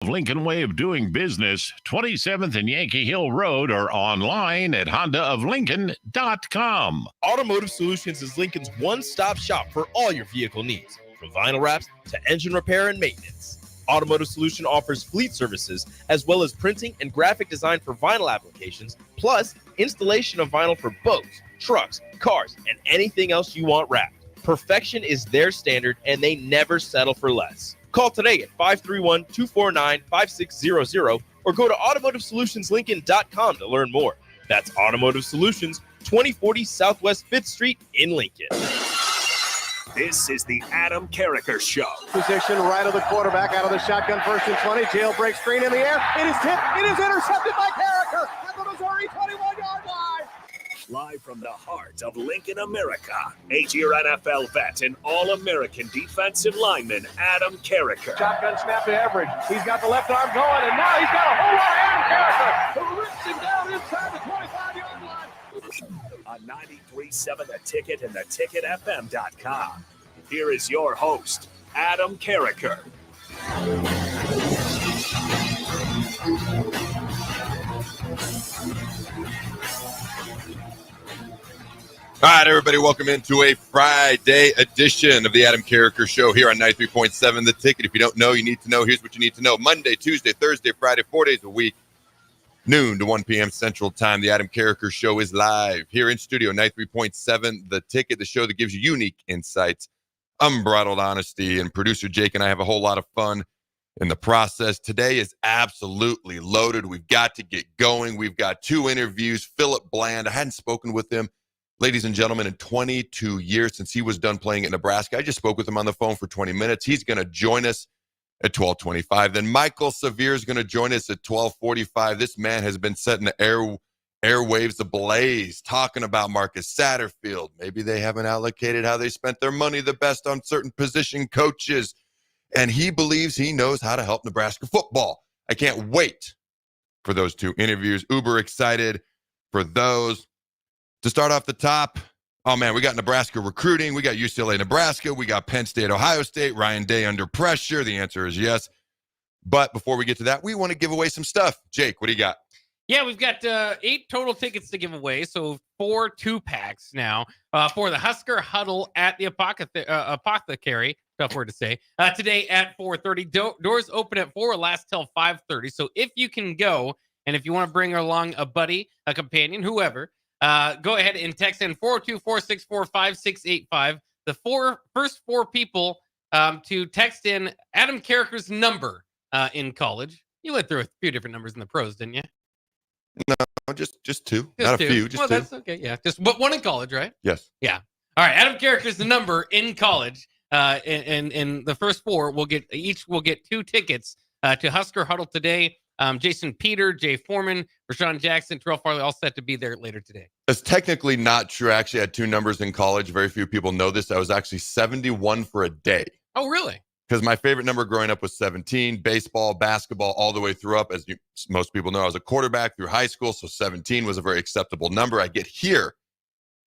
Lincoln way of doing business, 27th and Yankee Hill Road, or online at hondaoflincoln.com. Automotive Solutions is Lincoln's one-stop shop for all your vehicle needs, from vinyl wraps to engine repair and maintenance. Automotive Solution offers fleet services as well as printing and graphic design for vinyl applications, plus installation of vinyl for boats, trucks, cars, and anything else you want wrapped. Perfection is their standard, and they never settle for less. Call today at 531-249-5600 or go to automotivesolutionslincoln.com to learn more. That's Automotive Solutions, 2040 Southwest 5th Street in Lincoln. This is the Adam Carriker Show. Position right of the quarterback, out of the shotgun, 1st and 20. Jailbreak screen in the air. It is tipped. It is intercepted by Carriker at the Missouri 21-yard line. Live from the heart of Lincoln, America, 8-year NFL vet and All-American defensive lineman Adam Carriker. Shotgun snap to Everidge. He's got the left arm going, and now he's got a whole lot of Adam Carriker, who rips him down inside the 25-yard line. On 93.7 The Ticket and theticketfm.com. Here is your host, Adam Carriker. All right, everybody, welcome into a Friday edition of the Adam Carriker Show here on 93.7 The Ticket. If you don't know, you need to know. Here's what you need to know. Monday, Tuesday, Thursday, Friday, 4 days a week, noon to 1 p.m. Central Time. The Adam Carriker Show is live here in studio, 93.7 The Ticket, the show that gives you unique insights, unbridled honesty, and producer Jake and I have a whole lot of fun in the process. Today is absolutely loaded. We've got to get going. We've got 2 interviews. Philip Bland, I hadn't spoken with him, ladies and gentlemen, in 22 years since he was done playing at Nebraska. I just spoke with him on the phone for 20 minutes. He's going to join us at 12:25. Then Michael Severe is going to join us at 12:45. This man has been setting the airwaves ablaze, talking about Marcus Satterfield. Maybe they haven't allocated how they spent their money the best on certain position coaches. And he believes he knows how to help Nebraska football. I can't wait for those 2 interviews. Uber excited for those. To start off the top, oh, man, we got Nebraska recruiting. We got UCLA, Nebraska. We got Penn State, Ohio State. Ryan Day under pressure. The answer is yes. But before we get to that, we want to give away some stuff. Jake, what do you got? Yeah, we've got 8 total tickets to give away, so 4 2-packs now for the Husker Huddle at the Apothecary. Tough word to say. Today at 4:30. Doors open at 4, last till 5:30. So if you can go, and if you want to bring along a buddy, a companion, whoever, go ahead and text in 402-464-5685. The first 4 people to text in Adam Carriker's number in college. You went through a few different numbers in the pros, didn't you? No, just 2. Not 2. A few, just 2. That's okay, yeah. Just one in college, right? Yes. Yeah. All right, Adam Carriker's the number in college. And the first 4 will get 2 tickets to Husker Huddle today. Jason Peter, Jay Foreman, Rashawn Jackson, Terrell Farley, all set to be there later today. It's technically not true. I actually had 2 numbers in college. Very few people know this. I was actually 71 for a day. Oh, really? Because my favorite number growing up was 17, baseball, basketball, all the way through up. As most people know, I was a quarterback through high school, so 17 was a very acceptable number. I get here,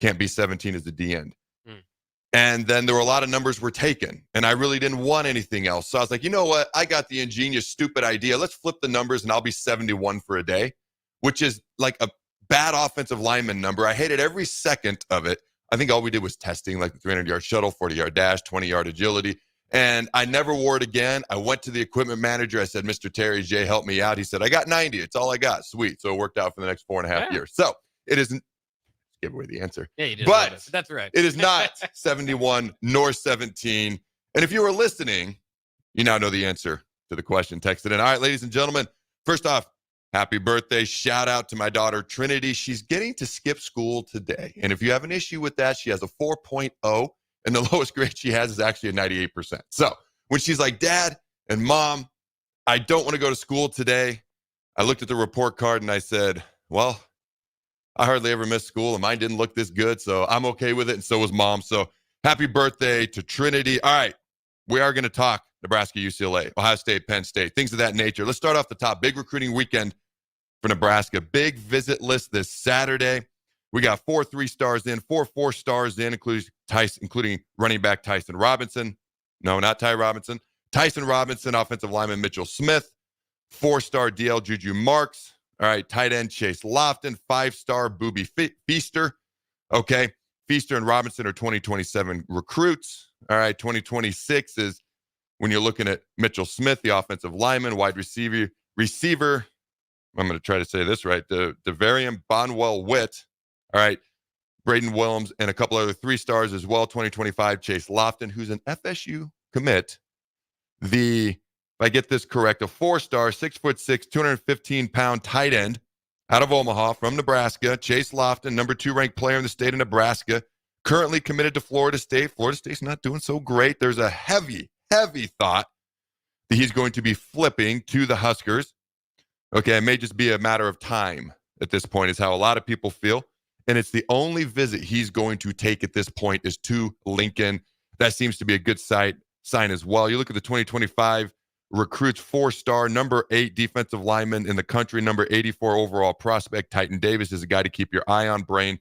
can't be 17 as the D end. And then there were a lot of numbers were taken, and I really didn't want anything else. So I was like, you know what? I got the ingenious, stupid idea. Let's flip the numbers, and I'll be 71 for a day, which is like a bad offensive lineman number. I hated every second of it. I think all we did was testing, like the 300-yard shuttle, 40-yard dash, 20-yard agility, and I never wore it again. I went to the equipment manager. I said, Mr. Terry J, help me out. He said, I got 90. It's all I got. Sweet. So it worked out for the next 4.5 years. So it isn't. Give away the answer. Yeah, you did. But that's right. It is not 71 nor 17. And if you were listening, you now know the answer to the question. Text it in. All right, ladies and gentlemen, first off, happy birthday. Shout out to my daughter, Trinity. She's getting to skip school today. And if you have an issue with that, she has a 4.0, and the lowest grade she has is actually a 98%. So when she's like, Dad and Mom, I don't want to go to school today, I looked at the report card and I said, well, I hardly ever missed school, and mine didn't look this good, so I'm okay with it, and so was Mom. So happy birthday to Trinity. All right, we are going to talk Nebraska, UCLA, Ohio State, Penn State, things of that nature. Let's start off the top. Big recruiting weekend for Nebraska. Big visit list this Saturday. We got 4 3-stars in, 4 4-stars in, including running back Tyson Robinson. No, not Ty Robinson. Tyson Robinson, offensive lineman Mitchell Smith, 4-star DL Juju Marks. All right, tight end Chase Lofton, 5-star Booby Feaster. Okay, Feaster and Robinson are 2027 recruits. All right, 2026 is when you're looking at Mitchell Smith, the offensive lineman, wide receiver. I'm going to try to say this right. The Devarian Bonwell Witt. All right, Braden Williams and a couple other 3-stars as well. 2025 Chase Lofton, who's an FSU commit. If I get this correct, a 4-star, 6'6", 215-pound tight end out of Omaha from Nebraska. Chase Lofton, number 2 ranked player in the state of Nebraska, currently committed to Florida State. Florida State's not doing so great. There's a heavy thought that he's going to be flipping to the Huskers. Okay, it may just be a matter of time at this point is how a lot of people feel. And it's the only visit he's going to take at this point is to Lincoln. That seems to be a good sign as well. You look at the 2025 recruits, 4-star, number 8 defensive lineman in the country, number 84 overall prospect. Titan Davis is a guy to keep your eye on. Brain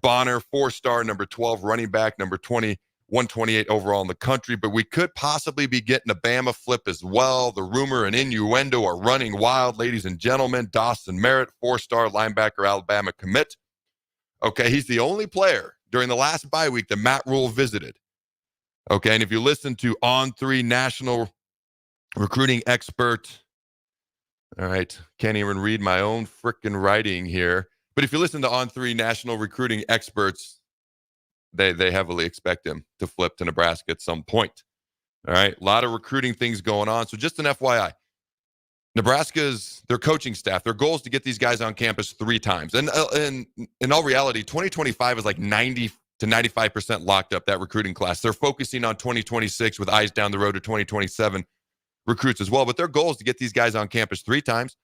Bonner, 4-star, number 12 running back, number 20, 128 overall in the country. But we could possibly be getting a Bama flip as well. The rumor and innuendo are running wild, ladies and gentlemen. Dawson Merritt, 4-star linebacker, Alabama commit. Okay, he's the only player during the last bye week that Matt Rule visited. Okay, and if you listen to On3 national recruiting expert, all right, can't even read my own freaking writing here. But if you listen to On3 national recruiting experts, they heavily expect him to flip to Nebraska at some point. All right, a lot of recruiting things going on. So just an FYI, Nebraska's, their coaching staff, their goal is to get these guys on campus 3 times. And in all reality, 2025 is like 90 to 95% locked up, that recruiting class. They're focusing on 2026 with eyes down the road to 2027 recruits as well. But their goal is to get these guys on campus 3 times,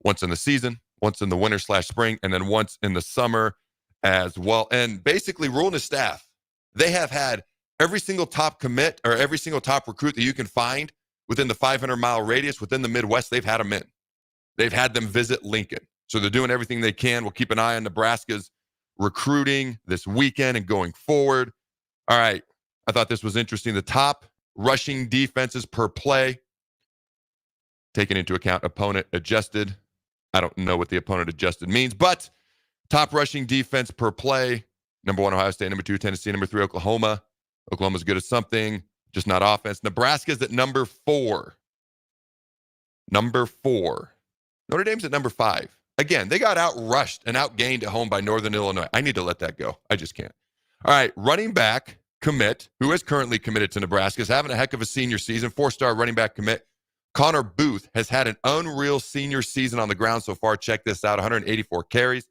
once in the season, once in the winter/spring, and then once in the summer as well. And basically, Rule and his staff, they have had every single top commit or every single top recruit that you can find within the 500-mile radius within the Midwest. They've had them in. They've had them visit Lincoln. So they're doing everything they can. We'll keep an eye on Nebraska's recruiting this weekend and going forward. All right. I thought this was interesting. The top rushing defenses per play, taking into account opponent adjusted. I don't know what the opponent adjusted means, but top rushing defense per play. Number 1, Ohio State. Number 2, Tennessee. Number 3, Oklahoma. Oklahoma's good at something, just not offense. Nebraska's at number 4. Number 4. Notre Dame's at number 5. Again, they got outrushed and outgained at home by Northern Illinois. I need to let that go. I just can't. All right, running back commit, who is currently committed to Nebraska, is having a heck of a senior season. 4-star running back commit. Connor Booth has had an unreal senior season on the ground so far. Check this out. 184 carries,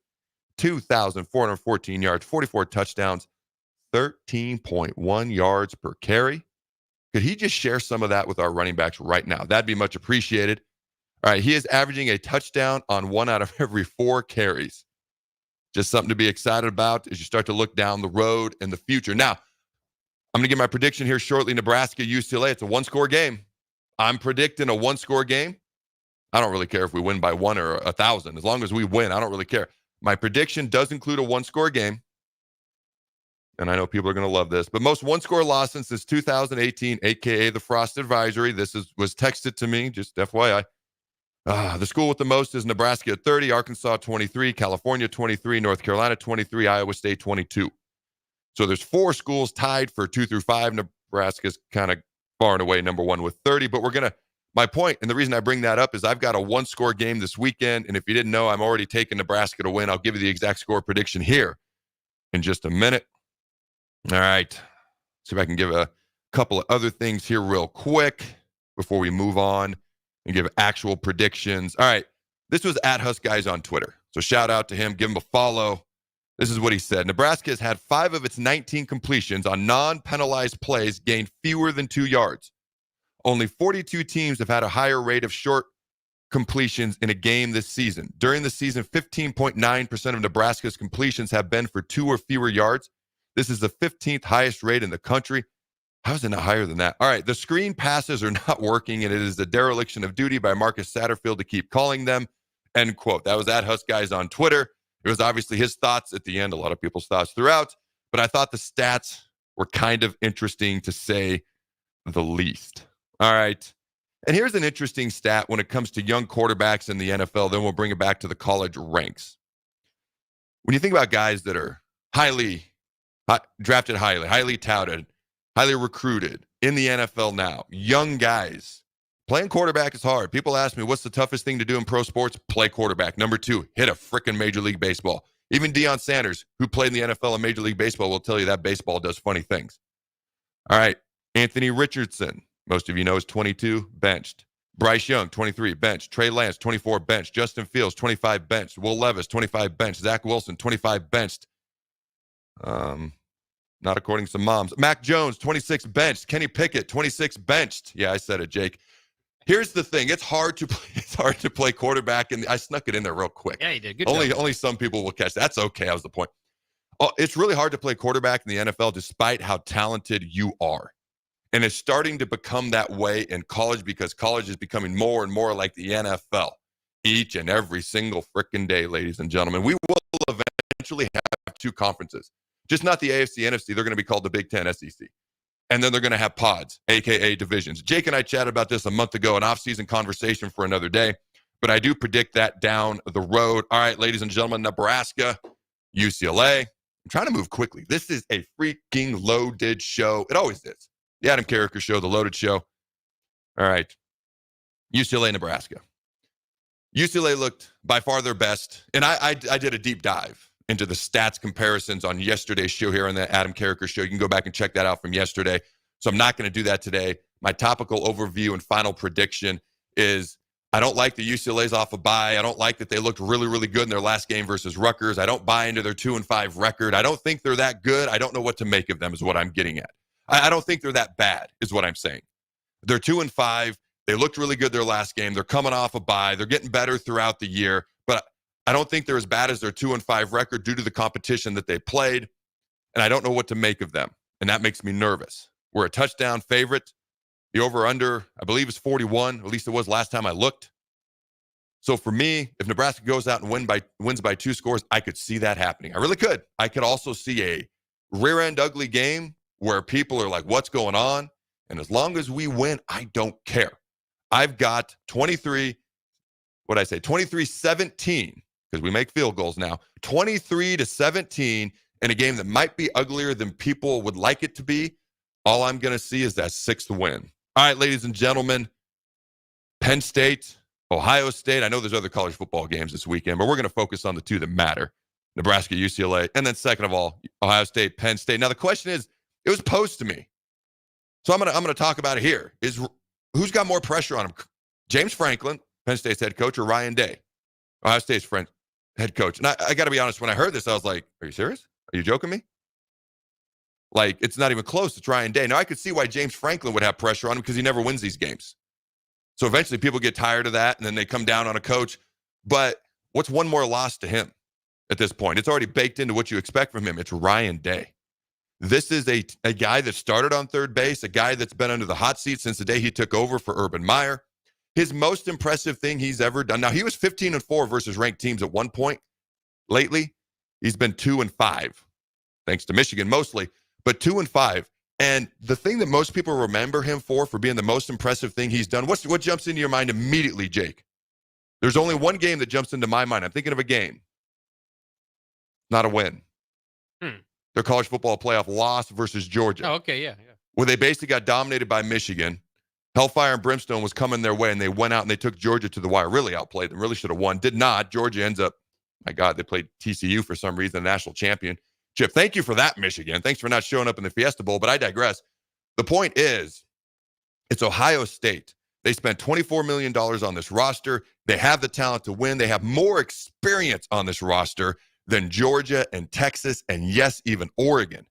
2,414 yards, 44 touchdowns, 13.1 yards per carry. Could he just share some of that with our running backs right now? That'd be much appreciated. All right, he is averaging a touchdown on 1 out of every 4 carries. Just something to be excited about as you start to look down the road in the future. Now, I'm going to give my prediction here shortly. Nebraska, UCLA, it's a 1-score game. I'm predicting a 1-score game. I don't really care if we win by 1 or 1,000. As long as we win, I don't really care. My prediction does include a 1-score game. And I know people are going to love this, but most 1-score loss since 2018, a.k.a. the Frost Advisory. This was texted to me, just FYI. The school with the most is Nebraska at 30, Arkansas 23, California 23, North Carolina 23, Iowa State 22. So there's 4 schools tied for 2 through 5. Nebraska's kind of far and away number 1 with 30. But my point, and the reason I bring that up is I've got a 1-score game this weekend. And if you didn't know, I'm already taking Nebraska to win. I'll give you the exact score prediction here in just a minute. All right. See if I can give a couple of other things here real quick before we move on and give actual predictions. All right. This was at Husk Guys on Twitter. So shout out to him. Give him a follow. This is what he said. Nebraska has had 5 of its 19 completions on non-penalized plays gain fewer than 2 yards. Only 42 teams have had a higher rate of short completions in a game this season. During the season, 15.9% of Nebraska's completions have been for 2 or fewer yards. This is the 15th highest rate in the country. How is it not higher than that? All right, the screen passes are not working, and it is a dereliction of duty by Marcus Satterfield to keep calling them, end quote. That was at Husk Guys on Twitter. It was obviously his thoughts at the end, a lot of people's thoughts throughout, but I thought the stats were kind of interesting to say the least. All right, And here's an interesting stat when it comes to young quarterbacks in the NFL. Then we'll bring it back to the college ranks. When you think about guys that are drafted highly touted, highly recruited in the NFL now, young guys, playing quarterback is hard. People ask me, what's the toughest thing to do in pro sports? Play quarterback. Number 2, hit a freaking Major League Baseball. Even Deion Sanders, who played in the NFL and Major League Baseball, will tell you that baseball does funny things. All right, Anthony Richardson, most of you know, is 22, benched. Bryce Young, 23, benched. Trey Lance, 24, benched. Justin Fields, 25, benched. Will Levis, 25, benched. Zach Wilson, 25, benched. Not according to some moms. Mac Jones, 26, benched. Kenny Pickett, 26, benched. Yeah, I said it, Jake. Here's the thing. It's hard to play quarterback, and I snuck it in there real quick. Yeah, you did. Good job. Only some people will catch that. That's okay. That was the point. Oh, it's really hard to play quarterback in the NFL despite how talented you are. And it's starting to become that way in college because college is becoming more and more like the NFL each and every single freaking day, ladies and gentlemen. We will eventually have 2 conferences, just not the AFC, NFC. They're going to be called the Big Ten, SEC. And then they're going to have pods, a.k.a. divisions. Jake and I chatted about this a month ago, an off-season conversation for another day. But I do predict that down the road. All right, ladies and gentlemen, Nebraska, UCLA. I'm trying to move quickly. This is a freaking loaded show. It always is. The Adam Carriker Show, the loaded show. All right. UCLA, Nebraska. UCLA looked by far their best. And I did a deep dive into the stats comparisons on yesterday's show here on the Adam Carriker Show. You can go back and check that out from yesterday. So I'm not going to do that today. My topical overview and final prediction is I don't like the UCLA's off a bye. I don't like that they looked really, really good in their last game versus Rutgers. I don't buy into their 2-5 record. I don't think they're that good. I don't know what to make of them is what I'm getting at. I don't think they're that bad is what I'm saying. They're 2-5. They looked really good their last game. They're coming off a bye. They're getting better throughout the year. But I don't think they're as bad as their 2-5 record due to the competition that they played. And I don't know what to make of them. And that makes me nervous. We're a touchdown favorite. The over-under, I believe, is 41. At least it was last time I looked. So for me, if Nebraska goes out and wins by 2 scores, I could see that happening. I really could. I could also see a rear-end ugly game where people are like, what's going on? And as long as we win, I don't care. I've got 23-17, because we make field goals now, 23-17 in a game that might be uglier than people would like it to be. All I'm going to see is that 6th win. All right, ladies and gentlemen, Penn State, Ohio State. I know there's other college football games this weekend, but we're going to focus on the 2 that matter, Nebraska, UCLA, and then second of all, Ohio State, Penn State. Now, the question is, it was posed to me. So I'm going to talk about it here. Is who's got more pressure on him? James Franklin, Penn State's head coach, or Ryan Day, Ohio State's head coach? And I got to be honest, when I heard this, I was like, are you serious? Are you joking me? Like, it's not even close. It's Ryan Day. Now, I could see why James Franklin would have pressure on him because he never wins these games. So eventually people get tired of that, and then they come down on a coach. But what's one more loss to him at this point? It's already baked into what you expect from him. It's Ryan Day. This is a guy that started on third base, a guy that's been under the hot seat since the day he took over for Urban Meyer. His most impressive thing he's ever done. Now, he was 15-4 versus ranked teams at one point. Lately, he's been 2-5, thanks to Michigan mostly, but 2-5. And the thing that most people remember him for being the most impressive thing he's done, what jumps into your mind immediately, Jake? There's only one game that jumps into my mind. I'm thinking of a game. Not a win. Their college football playoff loss versus Georgia. Oh, okay, yeah. Where they basically got dominated by Michigan. Hellfire and brimstone was coming their way, and they went out and they took Georgia to the wire. Really outplayed them. Really should have won. Did not. Georgia ends up, my God, they played TCU for some reason, the national champion. Chip, thank you for that, Michigan. Thanks for not showing up in the Fiesta Bowl, but I digress. The point is, it's Ohio State. They spent $24 million on this roster. They have the talent to win. They have more experience on this roster than Georgia and Texas and, yes, even Oregon.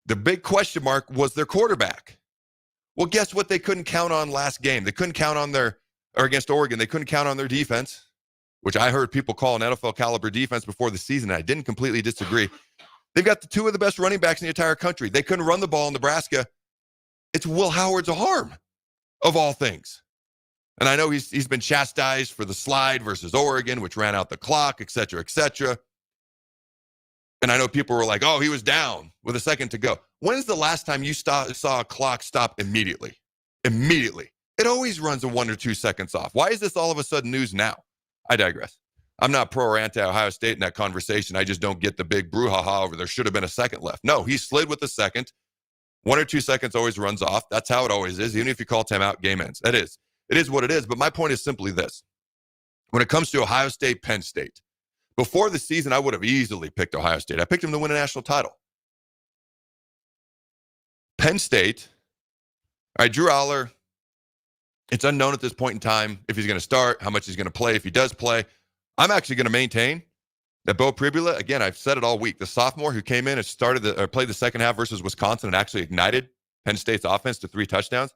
The big question mark was their quarterback. Well, guess what they couldn't count on last game? They couldn't count on against Oregon, they couldn't count on their defense, which I heard people call an NFL caliber defense before the season. I didn't completely disagree. They've got the 2 of the best running backs in the entire country. They couldn't run the ball in Nebraska. It's Will Howard's arm, of all things. And I know he's been chastised for the slide versus Oregon, which ran out the clock, et cetera, et cetera. And I know people were like, oh, he was down with a second to go. When's the last time you saw a clock stop immediately? Immediately. It always runs a 1 or 2 seconds off. Why is this all of a sudden news now? I digress. I'm not pro or anti-Ohio State in that conversation. I just don't get the big brouhaha over there should have been a second left. No, he slid with the second. 1 or 2 seconds always runs off. That's how it always is. Even if you call timeout, game ends. It is what it is. But my point is simply this. When it comes to Ohio State, Penn State, before the season, I would have easily picked Ohio State. I picked them to win a national title. Penn State, all right, Drew Aller, it's unknown at this point in time if he's going to start, how much he's going to play, if he does play. I'm actually going to maintain that Bo Pribula, again, I've said it all week, the sophomore who came in and played the second half versus Wisconsin and actually ignited Penn State's offense to 3 touchdowns.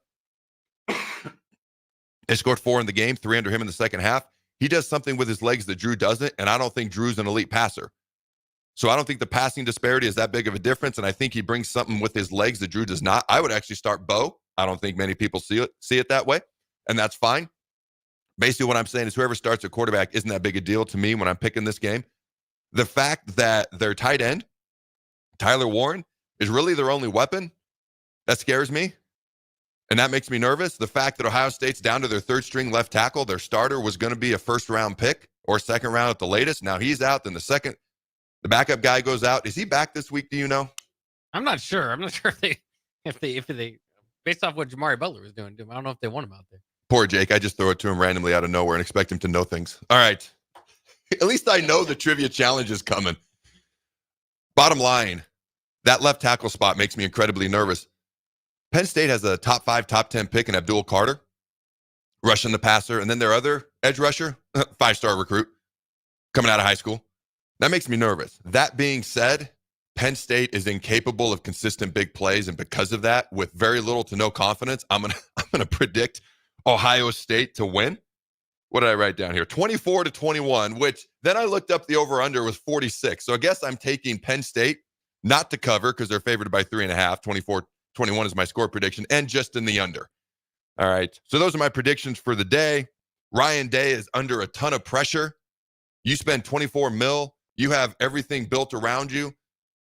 They scored 4 in the game, 3 under him in the second half. He does something with his legs that Drew doesn't, and I don't think Drew's an elite passer. So I don't think the passing disparity is that big of a difference, and I think he brings something with his legs that Drew does not. I would actually start Bo. I don't think many people see it that way, and that's fine. Basically what I'm saying is whoever starts at quarterback isn't that big a deal to me when I'm picking this game. The fact that their tight end, Tyler Warren, is really their only weapon, that scares me. And that makes me nervous. The fact that Ohio State's down to their 3rd string left tackle, their starter was going to be a 1st round pick or 2nd round at the latest. Now he's out. Then the backup guy goes out. Is he back this week? Do you know? I'm not sure. I'm not sure if they based off what Jamari Butler was doing to him. I don't know if they want him out there. Poor Jake. I just throw it to him randomly out of nowhere and expect him to know things. All right. At least I know the trivia challenge is coming. Bottom line, that left tackle spot makes me incredibly nervous. Penn State has a top 5, top 10 pick in Abdul Carter, rushing the passer, and then their other edge rusher, 5-star recruit, coming out of high school. That makes me nervous. That being said, Penn State is incapable of consistent big plays, and because of that, with very little to no confidence, I'm gonna predict Ohio State to win. What did I write down here? 24-21, which then I looked up the over-under was 46. So I guess I'm taking Penn State not to cover because they're favored by 3.5. 24-21 is my score prediction, and just in the under. All right. So those are my predictions for the day. Ryan Day is under a ton of pressure. You spend $24 million. You have everything built around you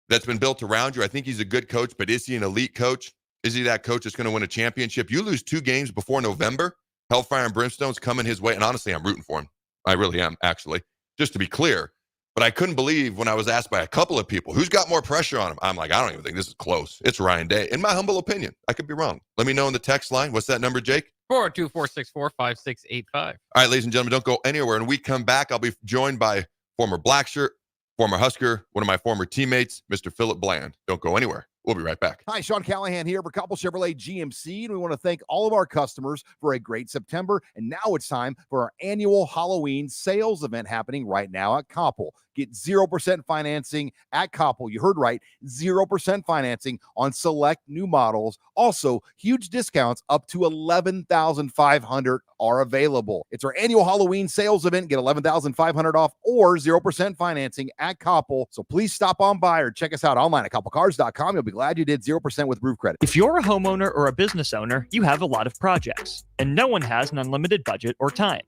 that's been built around you. I think he's a good coach, but is he an elite coach? Is he that coach that's going to win a championship? You lose 2 games before November. Hellfire and Brimstone's coming his way. And honestly, I'm rooting for him. I really am, actually, just to be clear. But I couldn't believe when I was asked by a couple of people, who's got more pressure on him? I'm like, I don't even think this is close. It's Ryan Day, in my humble opinion. I could be wrong. Let me know in the text line. What's that number, Jake? 424-645-685. All right, ladies and gentlemen, don't go anywhere. When we come back, I'll be joined by former Blackshirt, former Husker, one of my former teammates, Mr. Philip Bland. Don't go anywhere. We'll be right back. Hi, Sean Callahan here for Coppell Chevrolet GMC, and we want to thank all of our customers for a great September. And now it's time for our annual Halloween sales event happening right now at Coppell. Get 0% financing at Coppell. You heard right, 0% financing on select new models. Also, huge discounts up to $11,500 are available. It's our annual Halloween sales event. Get $11,500 off or 0% financing at Coppell. So please stop on by or check us out online at CoppellCars.com. You'll be glad you did 0% with roof credit. If you're a homeowner or a business owner, you have a lot of projects, and no one has an unlimited budget or time.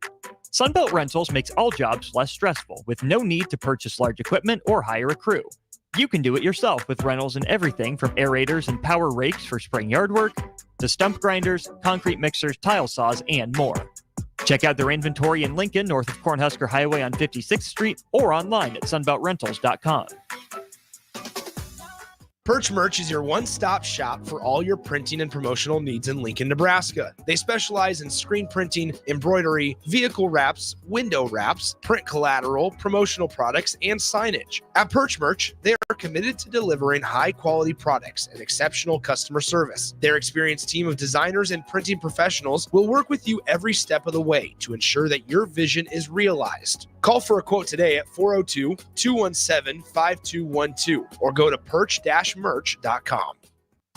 Sunbelt Rentals makes all jobs less stressful with no need to purchase large equipment or hire a crew. You can do it yourself with rentals and everything from aerators and power rakes for spring yard work to stump grinders, concrete mixers, tile saws, and more. Check out their inventory in Lincoln, north of Cornhusker Highway on 56th Street, or online at sunbeltrentals.com. Perch Merch is your one-stop shop for all your printing and promotional needs in Lincoln, Nebraska. They specialize in screen printing, embroidery, vehicle wraps, window wraps, print collateral, promotional products, and signage. At Perch Merch, they are committed to delivering high-quality products and exceptional customer service. Their experienced team of designers and printing professionals will work with you every step of the way to ensure that your vision is realized. Call for a quote today at 402-217-5212 or go to perch-merch.com.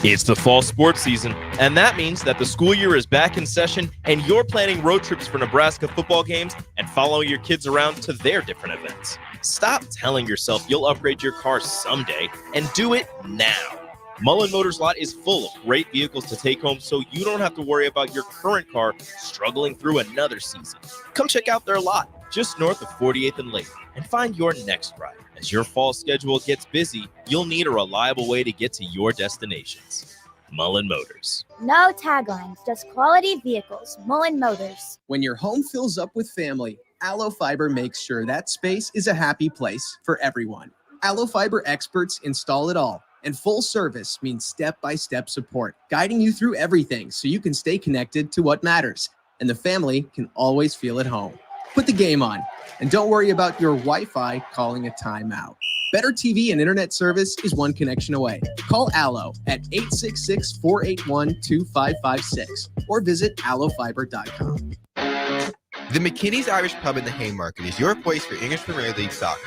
It's the fall sports season, and that means that the school year is back in session and you're planning road trips for Nebraska football games and following your kids around to their different events. Stop telling yourself you'll upgrade your car someday and do it now. Mullen Motors Lot is full of great vehicles to take home so you don't have to worry about your current car struggling through another season. Come check out their lot just north of 48th and Lake and find your next ride. As your fall schedule gets busy, you'll need a reliable way to get to your destinations. Mullen Motors. No taglines, just quality vehicles. Mullen Motors. When your home fills up with family, Allo Fiber makes sure that space is a happy place for everyone. Allo Fiber experts install it all, and full service means step-by-step support, guiding you through everything so you can stay connected to what matters, and the family can always feel at home. Put the game on, and don't worry about your Wi-Fi calling a timeout. Better TV and internet service is one connection away. Call Allo at 866-481-2556 or visit allofiber.com. The McKinney's Irish Pub in the Haymarket is your place for English Premier League soccer.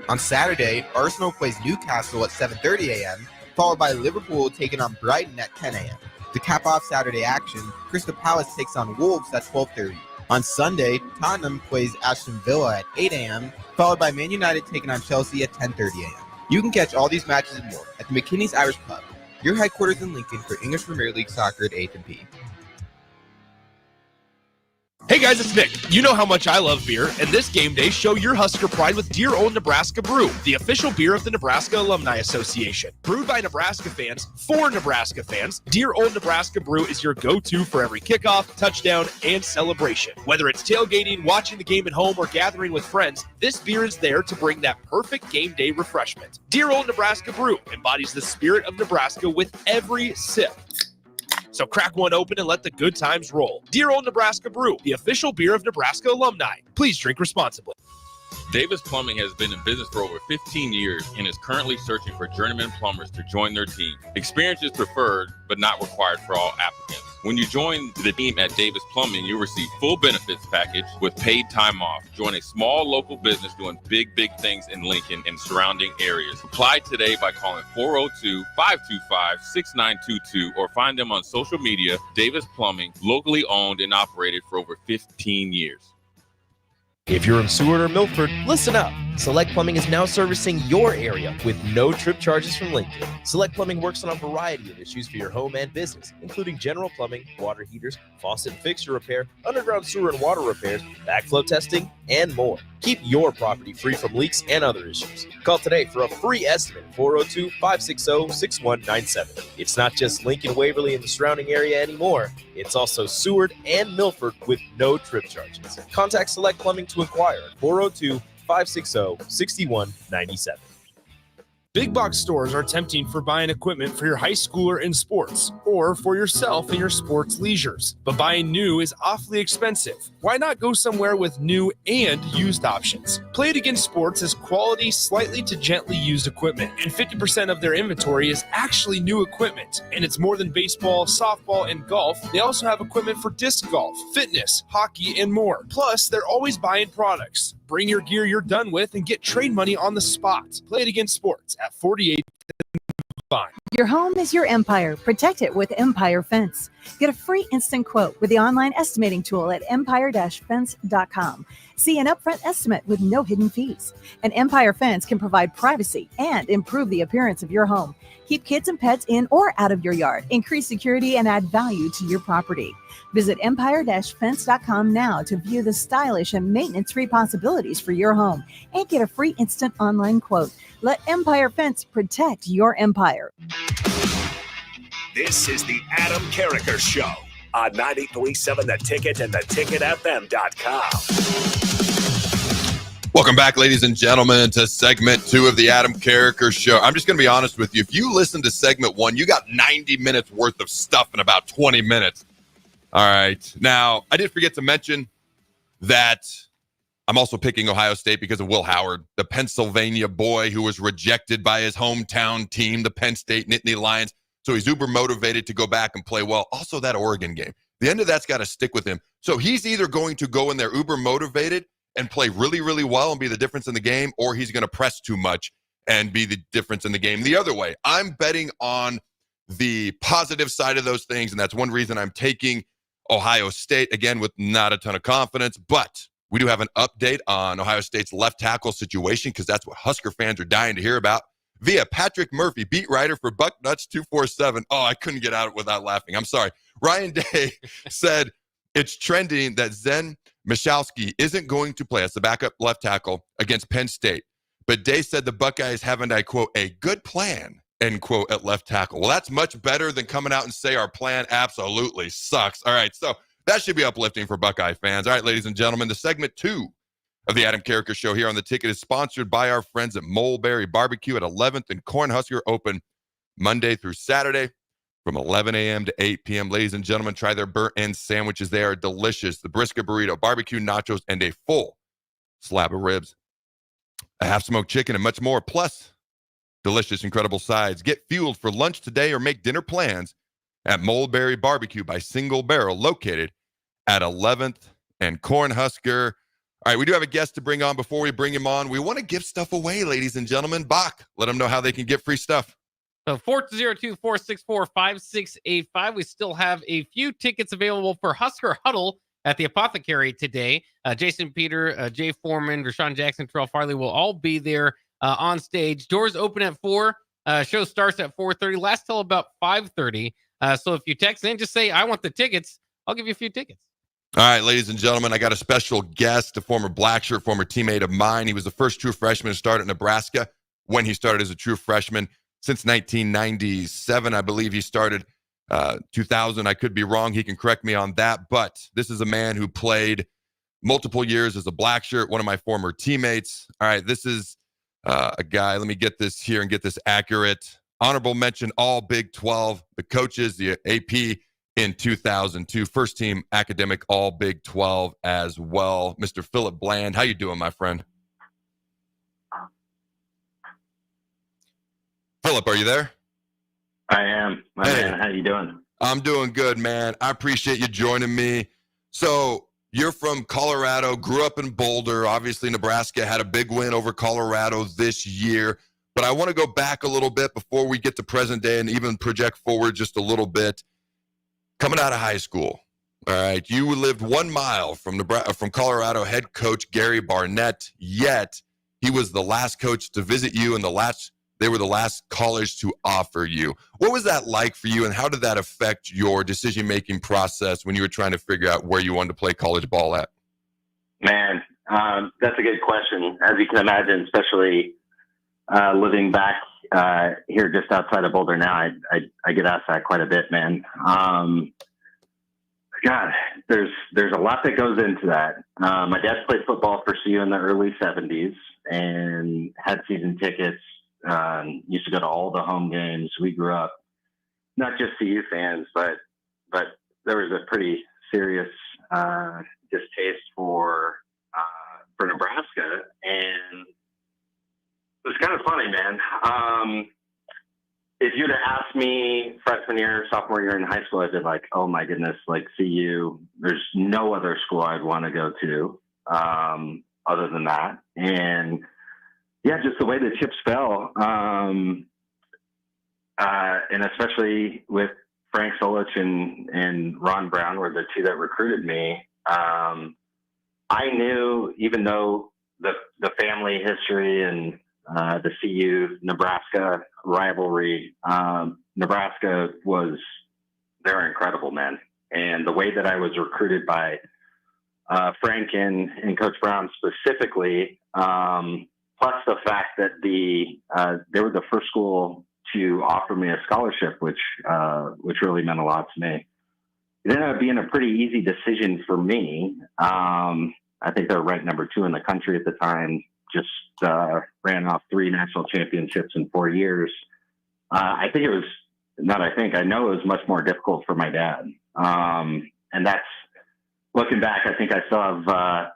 On Saturday, Arsenal plays Newcastle at 7:30 a.m., followed by Liverpool taking on Brighton at 10 a.m. To cap off Saturday action, Crystal Palace takes on Wolves at 12:30. On Sunday, Tottenham plays Aston Villa at 8 a.m., followed by Man United taking on Chelsea at 10:30 a.m. You can catch all these matches and more at the McKinney's Irish Pub, your headquarters in Lincoln for English Premier League soccer at 8th and P. Hey guys, it's Nick. You know how much I love beer, and this game day, show your Husker pride with Dear Old Nebraska Brew, the official beer of the Nebraska Alumni Association. Brewed by Nebraska fans, for Nebraska fans, Dear Old Nebraska Brew is your go-to for every kickoff, touchdown, and celebration. Whether it's tailgating, watching the game at home, or gathering with friends, this beer is there to bring that perfect game day refreshment. Dear Old Nebraska Brew embodies the spirit of Nebraska with every sip. So crack one open and let the good times roll. Dear Old Nebraska Brew, the official beer of Nebraska alumni. Please drink responsibly. Davis Plumbing has been in business for over 15 years and is currently searching for journeyman plumbers to join their team. Experience is preferred, but not required for all applicants. When you join the team at Davis Plumbing, you'll receive full benefits package with paid time off. Join a small local business doing big things in Lincoln and surrounding areas. Apply today by calling 402-525-6922 or find them on social media. Davis Plumbing, locally owned and operated for over 15 years. If you're in Seward or Milford, listen up. Select Plumbing is now servicing your area with no trip charges from Lincoln. Select Plumbing works on a variety of issues for your home and business, including general plumbing, water heaters, faucet and fixture repair, underground sewer and water repairs, backflow testing, and more. Keep your property free from leaks and other issues. Call today for a free estimate, 402-560-6197. It's not just Lincoln, Waverly, and the surrounding area anymore. It's also Seward and Milford with no trip charges. Contact Select Plumbing to inquire at 402-560-6197. Big box stores are tempting for buying equipment for your high schooler in sports or for yourself in your sports leisures. But buying new is awfully expensive. Why not go somewhere with new and used options? Play It Again Sports has quality, slightly to gently used equipment, and 50% of their inventory is actually new equipment. And it's more than baseball, softball, and golf. They also have equipment for disc golf, fitness, hockey, and more. Plus, they're always buying products. Bring your gear you're done with and get trade money on the spot. Play It Again Sports at 48 Vine. Your home is your empire. Protect it with Empire Fence. Get a free instant quote with the online estimating tool at empire-fence.com. See an upfront estimate with no hidden fees. An Empire Fence can provide privacy and improve the appearance of your home. Keep kids and pets in or out of your yard. Increase security and add value to your property. Visit empire-fence.com now to view the stylish and maintenance-free possibilities for your home and get a free instant online quote. Let Empire Fence protect your empire. This is the Adam Carriker Show on 93.7 The Ticket and theticketfm.com. Welcome back, ladies and gentlemen, to segment 2 of the Adam Carriker Show. I'm just going to be honest with you. If you listen to segment 1, you got 90 minutes worth of stuff in about 20 minutes. All right. Now, I did forget to mention that I'm also picking Ohio State because of Will Howard, the Pennsylvania boy who was rejected by his hometown team, the Penn State Nittany Lions. So he's uber motivated to go back and play well. Also, that Oregon game. The end of that's got to stick with him. So he's either going to go in there uber motivated and play really, really well and be the difference in the game, or he's going to press too much and be the difference in the game the other way. I'm betting on the positive side of those things, and that's one reason I'm taking Ohio State, again, with not a ton of confidence. But we do have an update on Ohio State's left tackle situation because that's what Husker fans are dying to hear about via Patrick Murphy, beat writer for Bucknuts 247. Oh, I couldn't get out without laughing. I'm sorry. Ryan Day said it's trending that Zen Michalski isn't going to play as the backup left tackle against Penn State. But Day said the Buckeyes haven't, I quote, a good plan end quote, at left tackle. Well, that's much better than coming out and say our plan absolutely sucks. All right, so that should be uplifting for Buckeye fans. All right, ladies and gentlemen, the segment 2 of the Adam Carriker Show here on The Ticket is sponsored by our friends at Mulberry Barbecue at 11th and Cornhusker, open Monday through Saturday from 11 a.m. to 8 p.m. Ladies and gentlemen, try their burnt-end sandwiches. They are delicious. The brisket burrito, barbecue nachos, and a full slab of ribs, a half-smoked chicken, and much more, plus delicious, incredible sides. Get fueled for lunch today or make dinner plans at Mulberry Barbecue by Single Barrel, located at 11th and Cornhusker. All right, we do have a guest to bring on. Before we bring him on, we want to give stuff away, ladies and gentlemen. Bach, let them know how they can get free stuff. So 402-464-5685. We still have a few tickets available for Husker Huddle at the Apothecary today. Jason Peter, Jay Foreman, Rashawn Jackson, Terrell Farley will all be there on stage. Doors open at 4. Show starts at 4:30. Last till about 5:30. So if you text in, just say, I want the tickets. I'll give you a few tickets. All right, ladies and gentlemen, I got a special guest, a former Blackshirt, former teammate of mine. He was the first true freshman to start at Nebraska when he started as a true freshman. Since 1997, I believe he started 2000. I could be wrong. He can correct me on that. But this is a man who played multiple years as a Blackshirt, one of my former teammates. All right, this is a guy. Let me get this here and get this accurate. Honorable mention, all Big 12. The coaches, the AP in 2002. First team academic, all Big 12 as well. Mr. Philip Bland, how you doing, my friend? Philip, are you there? I am. My man, how you doing? I'm doing good, man. I appreciate you joining me. So you're from Colorado, grew up in Boulder. Obviously, Nebraska had a big win over Colorado this year. But I want to go back a little bit before we get to present day and even project forward just a little bit. Coming out of high school, all right, you lived 1 mile from Colorado head coach Gary Barnett, yet he was the last coach to visit you and they were the last college to offer you. What was that like for you, and how did that affect your decision-making process when you were trying to figure out where you wanted to play college ball at? Man, that's a good question. As you can imagine, especially living back here just outside of Boulder now, I get asked that quite a bit, man. God, there's a lot that goes into that. My dad played football for CU in the early 70s and had season tickets. Used to go to all the home games. We grew up not just CU fans, but there was a pretty serious distaste for Nebraska, and it was kind of funny, man. If you'd have asked me freshman year, sophomore year in high school, I'd be like, oh my goodness, like CU, there's no other school I'd want to go to other than that. And yeah, just the way the chips fell. And especially with Frank Solich and Ron Brown were the two that recruited me. I knew, even though the family history and the CU-Nebraska rivalry, Nebraska they're incredible, man. And the way that I was recruited by Frank and Coach Brown specifically, plus the fact that they were the first school to offer me a scholarship, which really meant a lot to me. It ended up being a pretty easy decision for me. I think they were ranked number 2 in the country at the time. Just ran off 3 national championships in 4 years. I know it was much more difficult for my dad. And that's, looking back, I think I still have, a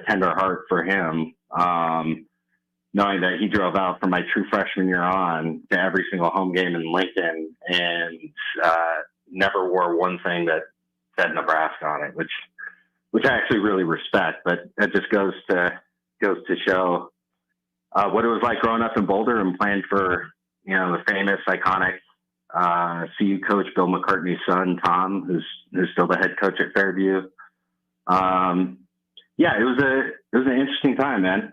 tender heart for him. Knowing that he drove out from my true freshman year on to every single home game in Lincoln and never wore one thing that said Nebraska on it, which I actually really respect. But that just goes to show what it was like growing up in Boulder and playing for, the famous, iconic CU coach Bill McCartney's son, Tom, who's still the head coach at Fairview. Yeah, it was an interesting time, man.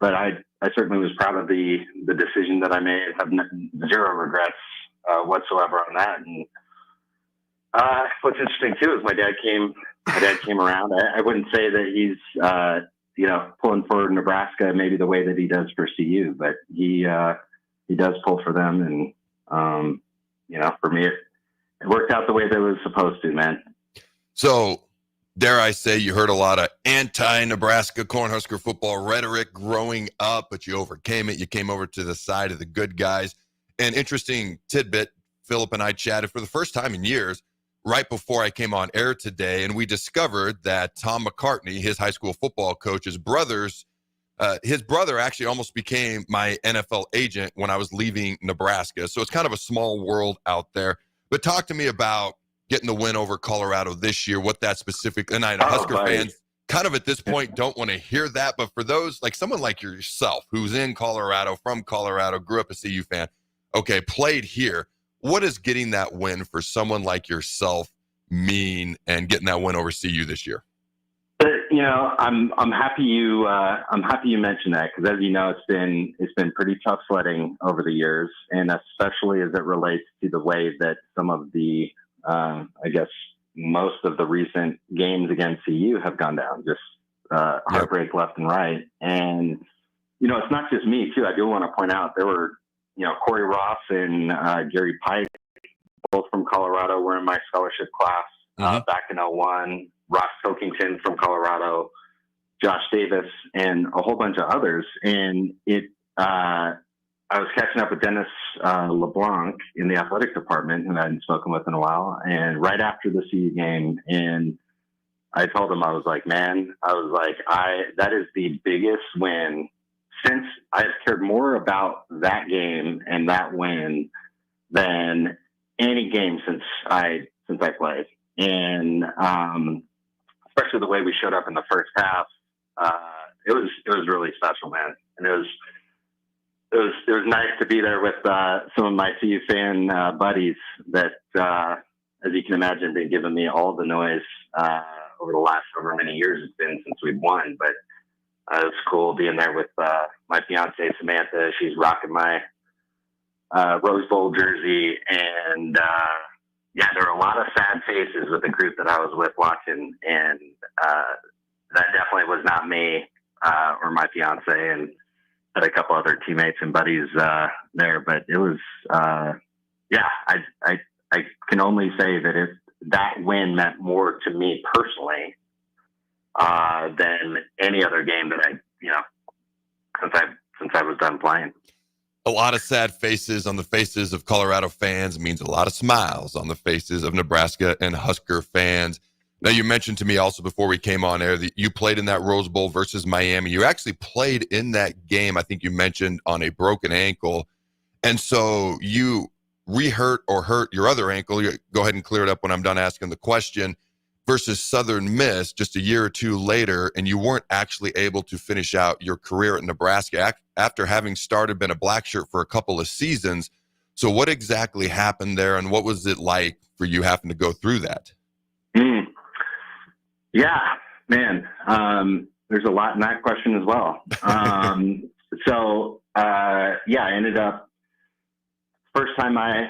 But I certainly was proud of the decision that I made. I have zero regrets whatsoever on that. And what's interesting too is my dad came around. I wouldn't say that he's pulling for Nebraska maybe the way that he does for CU, but he he does pull for them. And, for me, it worked out the way that it was supposed to, man. So, dare I say, you heard a lot of anti-Nebraska Cornhusker football rhetoric growing up, but you overcame it. You came over to the side of the good guys. An interesting tidbit, Philip and I chatted for the first time in years right before I came on air today, and we discovered that Tom McCartney, his high school football coach, his brother actually almost became my NFL agent when I was leaving Nebraska. So it's kind of a small world out there. But talk to me about getting the win over Colorado this year, what that specific, and I know Husker fans kind of at this point don't want to hear that, but for those, like someone like yourself who's in Colorado, from Colorado, grew up a CU fan, okay, played here, what does getting that win for someone like yourself mean, and getting that win over CU this year? I'm happy you mentioned that, because as you know, it's been pretty tough sledding over the years, and especially as it relates to the way that some of the I guess most of the recent games against CU have gone down, just heartbreak left and right. And, it's not just me too. I do want to point out there were, Corey Ross and Gary Pike, both from Colorado, were in my scholarship class back in 2001. Ross Pilkington from Colorado, Josh Davis, and a whole bunch of others. And I was catching up with Dennis LeBlanc in the athletic department, who I hadn't spoken with in a while. And right after the CU game, and I told him, I was like, that is the biggest win since I've cared more about that game and that win than any game since I played. And especially the way we showed up in the first half, it was really special, man. And it was nice to be there with some of my CU fan buddies that, as you can imagine, been giving me all the noise over the last however many years it's been since we've won. But it was cool being there with my fiance Samantha. She's rocking my Rose Bowl jersey, and there were a lot of sad faces with the group that I was with watching, and that definitely was not me or my fiance, and had a couple other teammates and buddies there. But it was, I can only say that that win meant more to me personally than any other game that since I was done playing. A lot of sad faces on the faces of Colorado fans means a lot of smiles on the faces of Nebraska and Husker fans. Now, you mentioned to me also before we came on air that you played in that Rose Bowl versus Miami. You actually played in that game, I think you mentioned, on a broken ankle. And so you hurt your other ankle. You go ahead and clear it up when I'm done asking the question, versus Southern Miss just a year or two later, and you weren't actually able to finish out your career at Nebraska after having been a black shirt for a couple of seasons. So what exactly happened there, and what was it like for you having to go through that? Yeah, man. There's a lot in that question as well. I ended up first time I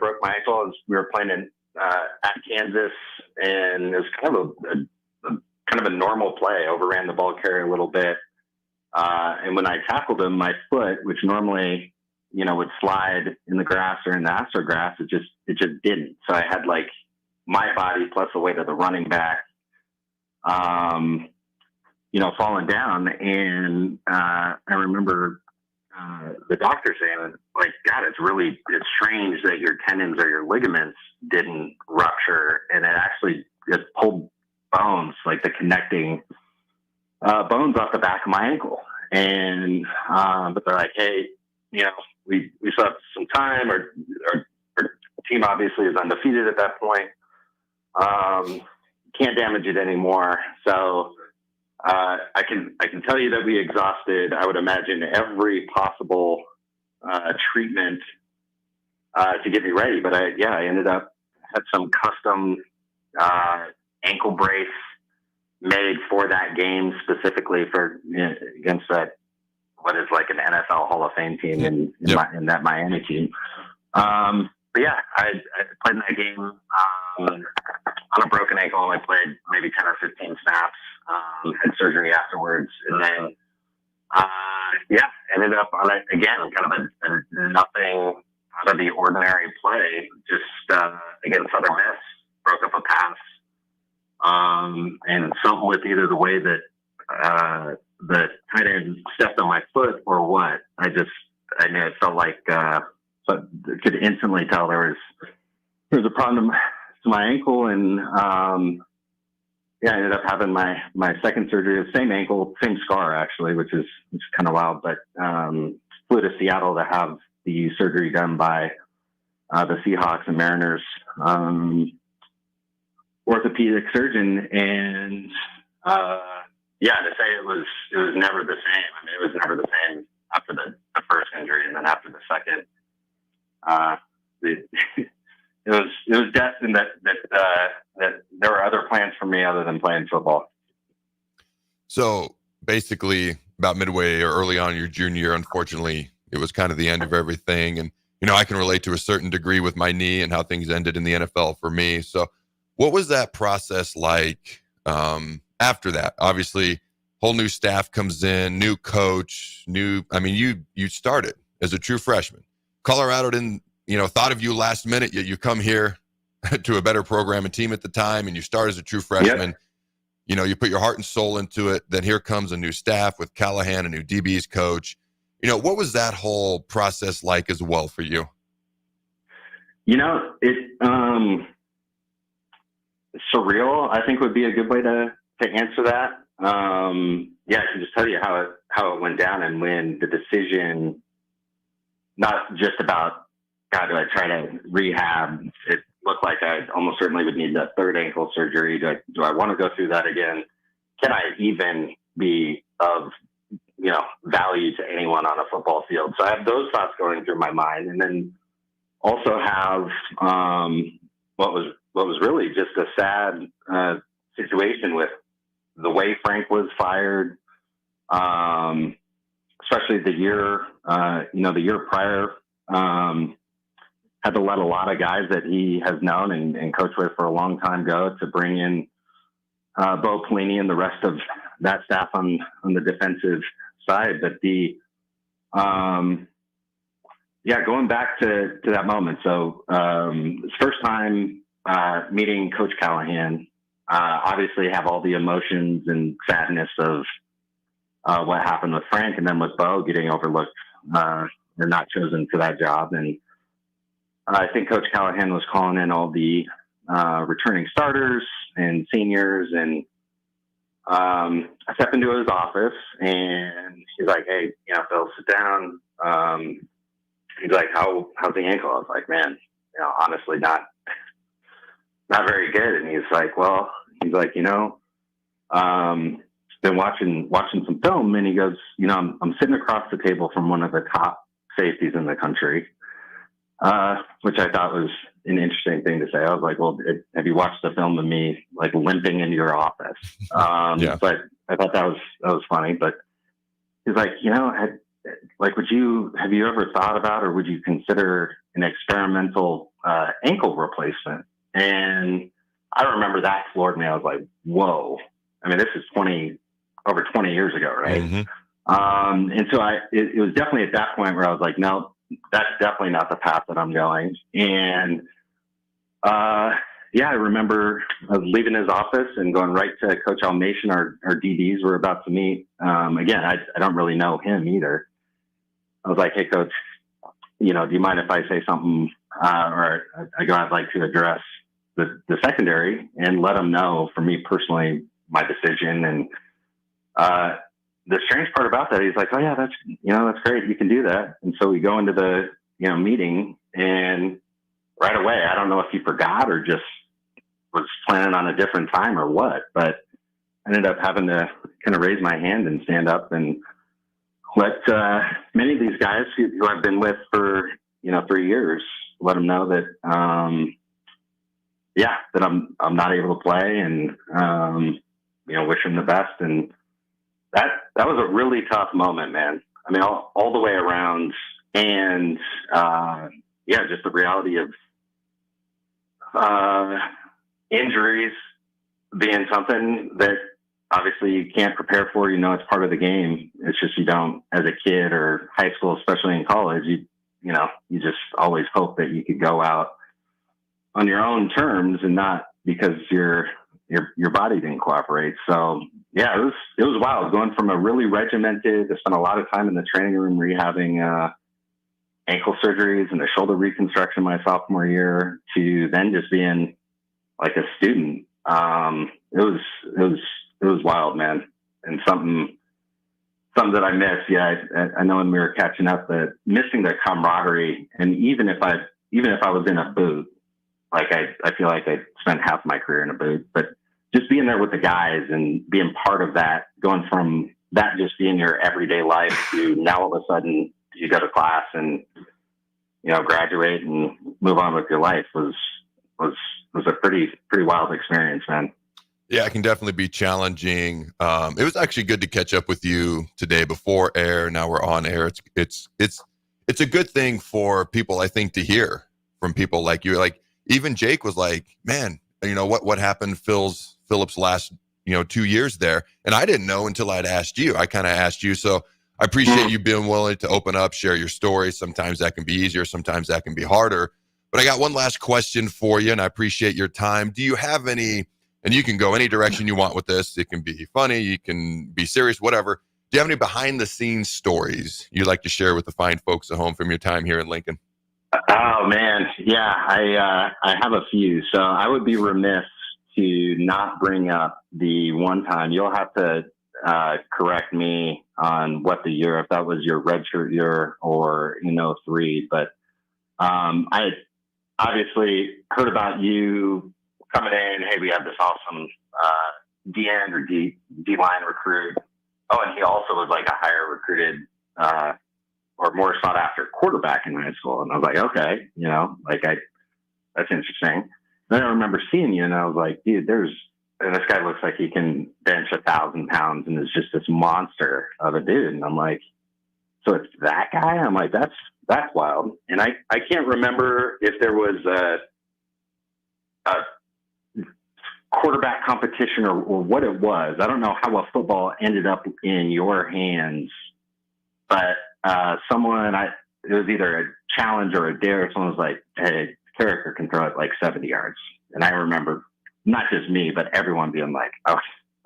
broke my ankle. We were playing at Kansas, and it was kind of a normal play. Overran the ball carrier a little bit, and when I tackled him, my foot, which normally would slide in the grass or in the Astro grass, it just didn't. So I had my body plus the weight of the running back, falling down. And I remember the doctor saying, God, it's strange that your tendons or your ligaments didn't rupture, and it pulled bones, the connecting bones off the back of my ankle. And but they're like, hey, we still have some time. Our team obviously is undefeated at that point. Can't damage it anymore. So I can tell you that we exhausted, I would imagine, every possible treatment to get me ready. But I ended up had some custom ankle brace made for that game, specifically against what is an NFL Hall of Fame team in that Miami team. I played in that game on a broken ankle. I played maybe 10 or 15 snaps, had surgery afterwards. And then ended up on it again, kind of a nothing out of the ordinary play, just against Southern Miss, broke up a pass. And something with either the way that the tight end stepped on my foot or what. I knew it felt like, but could instantly tell there was a problem to my ankle. And, I ended up having my second surgery, the same ankle, same scar actually, which is kind of wild, but, flew to Seattle to have the surgery done by, the Seahawks and Mariners, orthopedic surgeon. And, to say it was never the same. I mean, it was never the same after the first injury. And then after the second, it was destined that there were other plans for me other than playing football. So basically about midway or early on in your junior year, unfortunately, it was kind of the end of everything. And, I can relate to a certain degree with my knee and how things ended in the NFL for me. So what was that process like after that? Obviously, whole new staff comes in, new coach, you started as a true freshman. Colorado didn't, thought of you last minute, yet you come here to a better program and team at the time, and you start as a true freshman. Yep. You put your heart and soul into it. Then here comes a new staff with Callahan, a new DB's coach. What was that whole process like as well for you? Surreal, I think, would be a good way to answer that. I can just tell you how it went down, and when the decision, not just about, God, do I try to rehab? It looked like I almost certainly would need that third ankle surgery. Do I want to go through that again? Can I even be of, value to anyone on a football field? So I have those thoughts going through my mind, and then also have what was really just a sad situation with the way Frank was fired, especially the year prior. Had to let a lot of guys that he has known and coached with for a long time go to bring in Bo Pelini and the rest of that staff on the defensive side. But going back to that moment. So it's first time meeting Coach Callahan. Obviously have all the emotions and sadness of what happened with Frank, and then with Bo getting overlooked or not chosen for that job. And I think Coach Callahan was calling in all the returning starters and seniors, and I step into his office, and he's like, "Hey, Phil, sit down." He's like, "How's the ankle?" I was like, "Man, honestly, not very good." And he's like, been watching some film," and he goes, I'm sitting across the table from one of the top safeties in the country, which I thought was an interesting thing to say. I was like, "Well, have you watched the film of me like limping into your office?" But I thought that was funny. But he's like, have you ever thought about, or would you consider an experimental ankle replacement? And I remember that floored me. I was like, whoa. I mean, this is over 20 years ago, right? Mm-hmm. And so it was definitely at that point where I was like, no, that's definitely not the path that I'm going. And I remember I was leaving his office and going right to Coach Almation. Our DBs were about to meet. Again, I don't really know him either. I was like, "Hey, Coach, do you mind if I say something?" Or I go, "I'd like to address the secondary and let them know, for me personally, my decision." And the strange part about that, he's like, "Oh yeah, that's great. You can do that." And so we go into the meeting, and right away, I don't know if he forgot or just was planning on a different time or what, but I ended up having to kind of raise my hand and stand up and let many of these guys who I've been with for 3 years, let them know that that I'm not able to play, and wish them the best. And that was a really tough moment, man. I mean, all the way around, and just the reality of injuries being something that obviously you can't prepare for. It's part of the game. It's just you don't, as a kid or high school, especially in college, you just always hope that you could go out on your own terms and not because your body didn't cooperate. So yeah, it was wild going from a really regimented. I spent a lot of time in the training room rehabbing ankle surgeries and a shoulder reconstruction my sophomore year to then just being like a student. It was wild, man, and something that I miss. Yeah, I know when we were catching up that missing the camaraderie, and even if I was in a booth, like I feel like I spent half my career in a booth, but just being there with the guys and being part of that, going from that just being your everyday life to now all of a sudden you go to class and graduate and move on with your life was a pretty wild experience, man. Yeah, it can definitely be challenging. It was actually good to catch up with you today before air. Now we're on air. It's a good thing for people, I think, to hear from people like you. Like even Jake was like, man, what happened Philip's last 2 years there, and I didn't know until I'd asked you. I kind of asked you, so I appreciate you being willing to open up, share your story. Sometimes that can be easier, sometimes that can be harder. But I got one last question for you, and I appreciate your time. Do you have any? And you can go any direction you want with this. It can be funny, you can be serious, whatever. Do you have any behind-the-scenes stories you'd like to share with the fine folks at home from your time here in Lincoln? Oh, man. Yeah, I have a few. So I would be remiss to not bring up the one time. You'll have to correct me on what the year, if that was your redshirt year or in 03. But I obviously heard about you coming in. Hey, we have this awesome D-end or D-line recruit. Oh, and he also was like a higher recruited or more sought after quarterback in high school. And I was like, okay, that's interesting. Then I remember seeing you and I was like, dude, this guy looks like he can bench 1,000 pounds and is just this monster of a dude. And I'm like, so it's that guy? I'm like, that's wild. And I can't remember if there was a quarterback competition or what it was. I don't know how a football ended up in your hands, but it was either a challenge or a dare. Someone was like, hey, Carriker can throw it like 70 yards. And I remember not just me, but everyone being like, oh,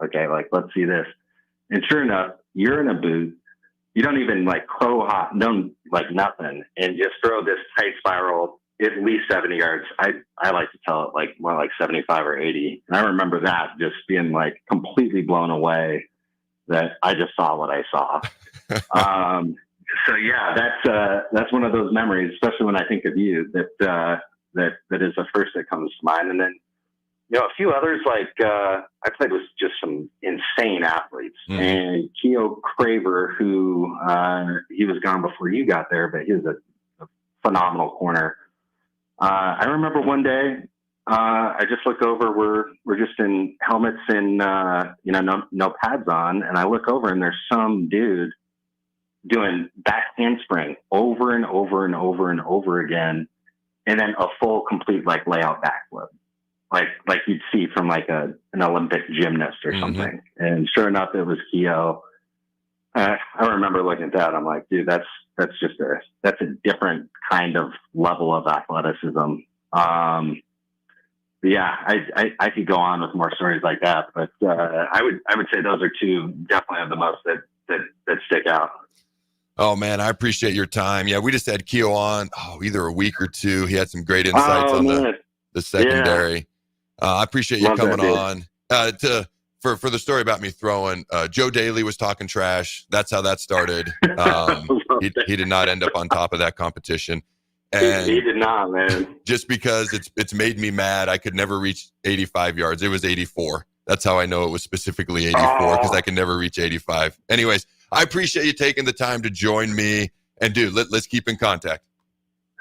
okay, like, let's see this. And sure enough, you're in a booth. You don't even like crow hop, no, like nothing, and just throw this tight spiral at least 70 yards. I like to tell it like more like 75 or 80. And I remember that just being like completely blown away that I just saw what I saw. So yeah, that's one of those memories, especially when I think of you, that is the first that comes to mind. And then, a few others, like I played with just some insane athletes. Mm-hmm. And Keo Craver, who he was gone before you got there, but he was a phenomenal corner. I remember one day I just look over. We're just in helmets and no pads on, and I look over and there's some dude doing back handspring over and over and over and over again, and then a full complete like layout backflip. Like you'd see from like an Olympic gymnast or something. Mm-hmm. And sure enough, it was Keo. I remember looking at that. I'm like, dude, that's a different kind of level of athleticism. Yeah, I could go on with more stories like that, but I would say those are two definitely of the most that stick out. Oh man, I appreciate your time. Yeah, we just had Keo on either a week or two. He had some great insights on the secondary. Yeah. I appreciate you coming on. For the story about me throwing, Joe Daly was talking trash. That's how that started. He did not end up on top of that competition. And he did not, man. Just because it's made me mad. I could never reach 85 yards. It was 84. That's how I know it was specifically 84, because I can never reach 85. Anyways, I appreciate you taking the time to join me. And dude, let's keep in contact.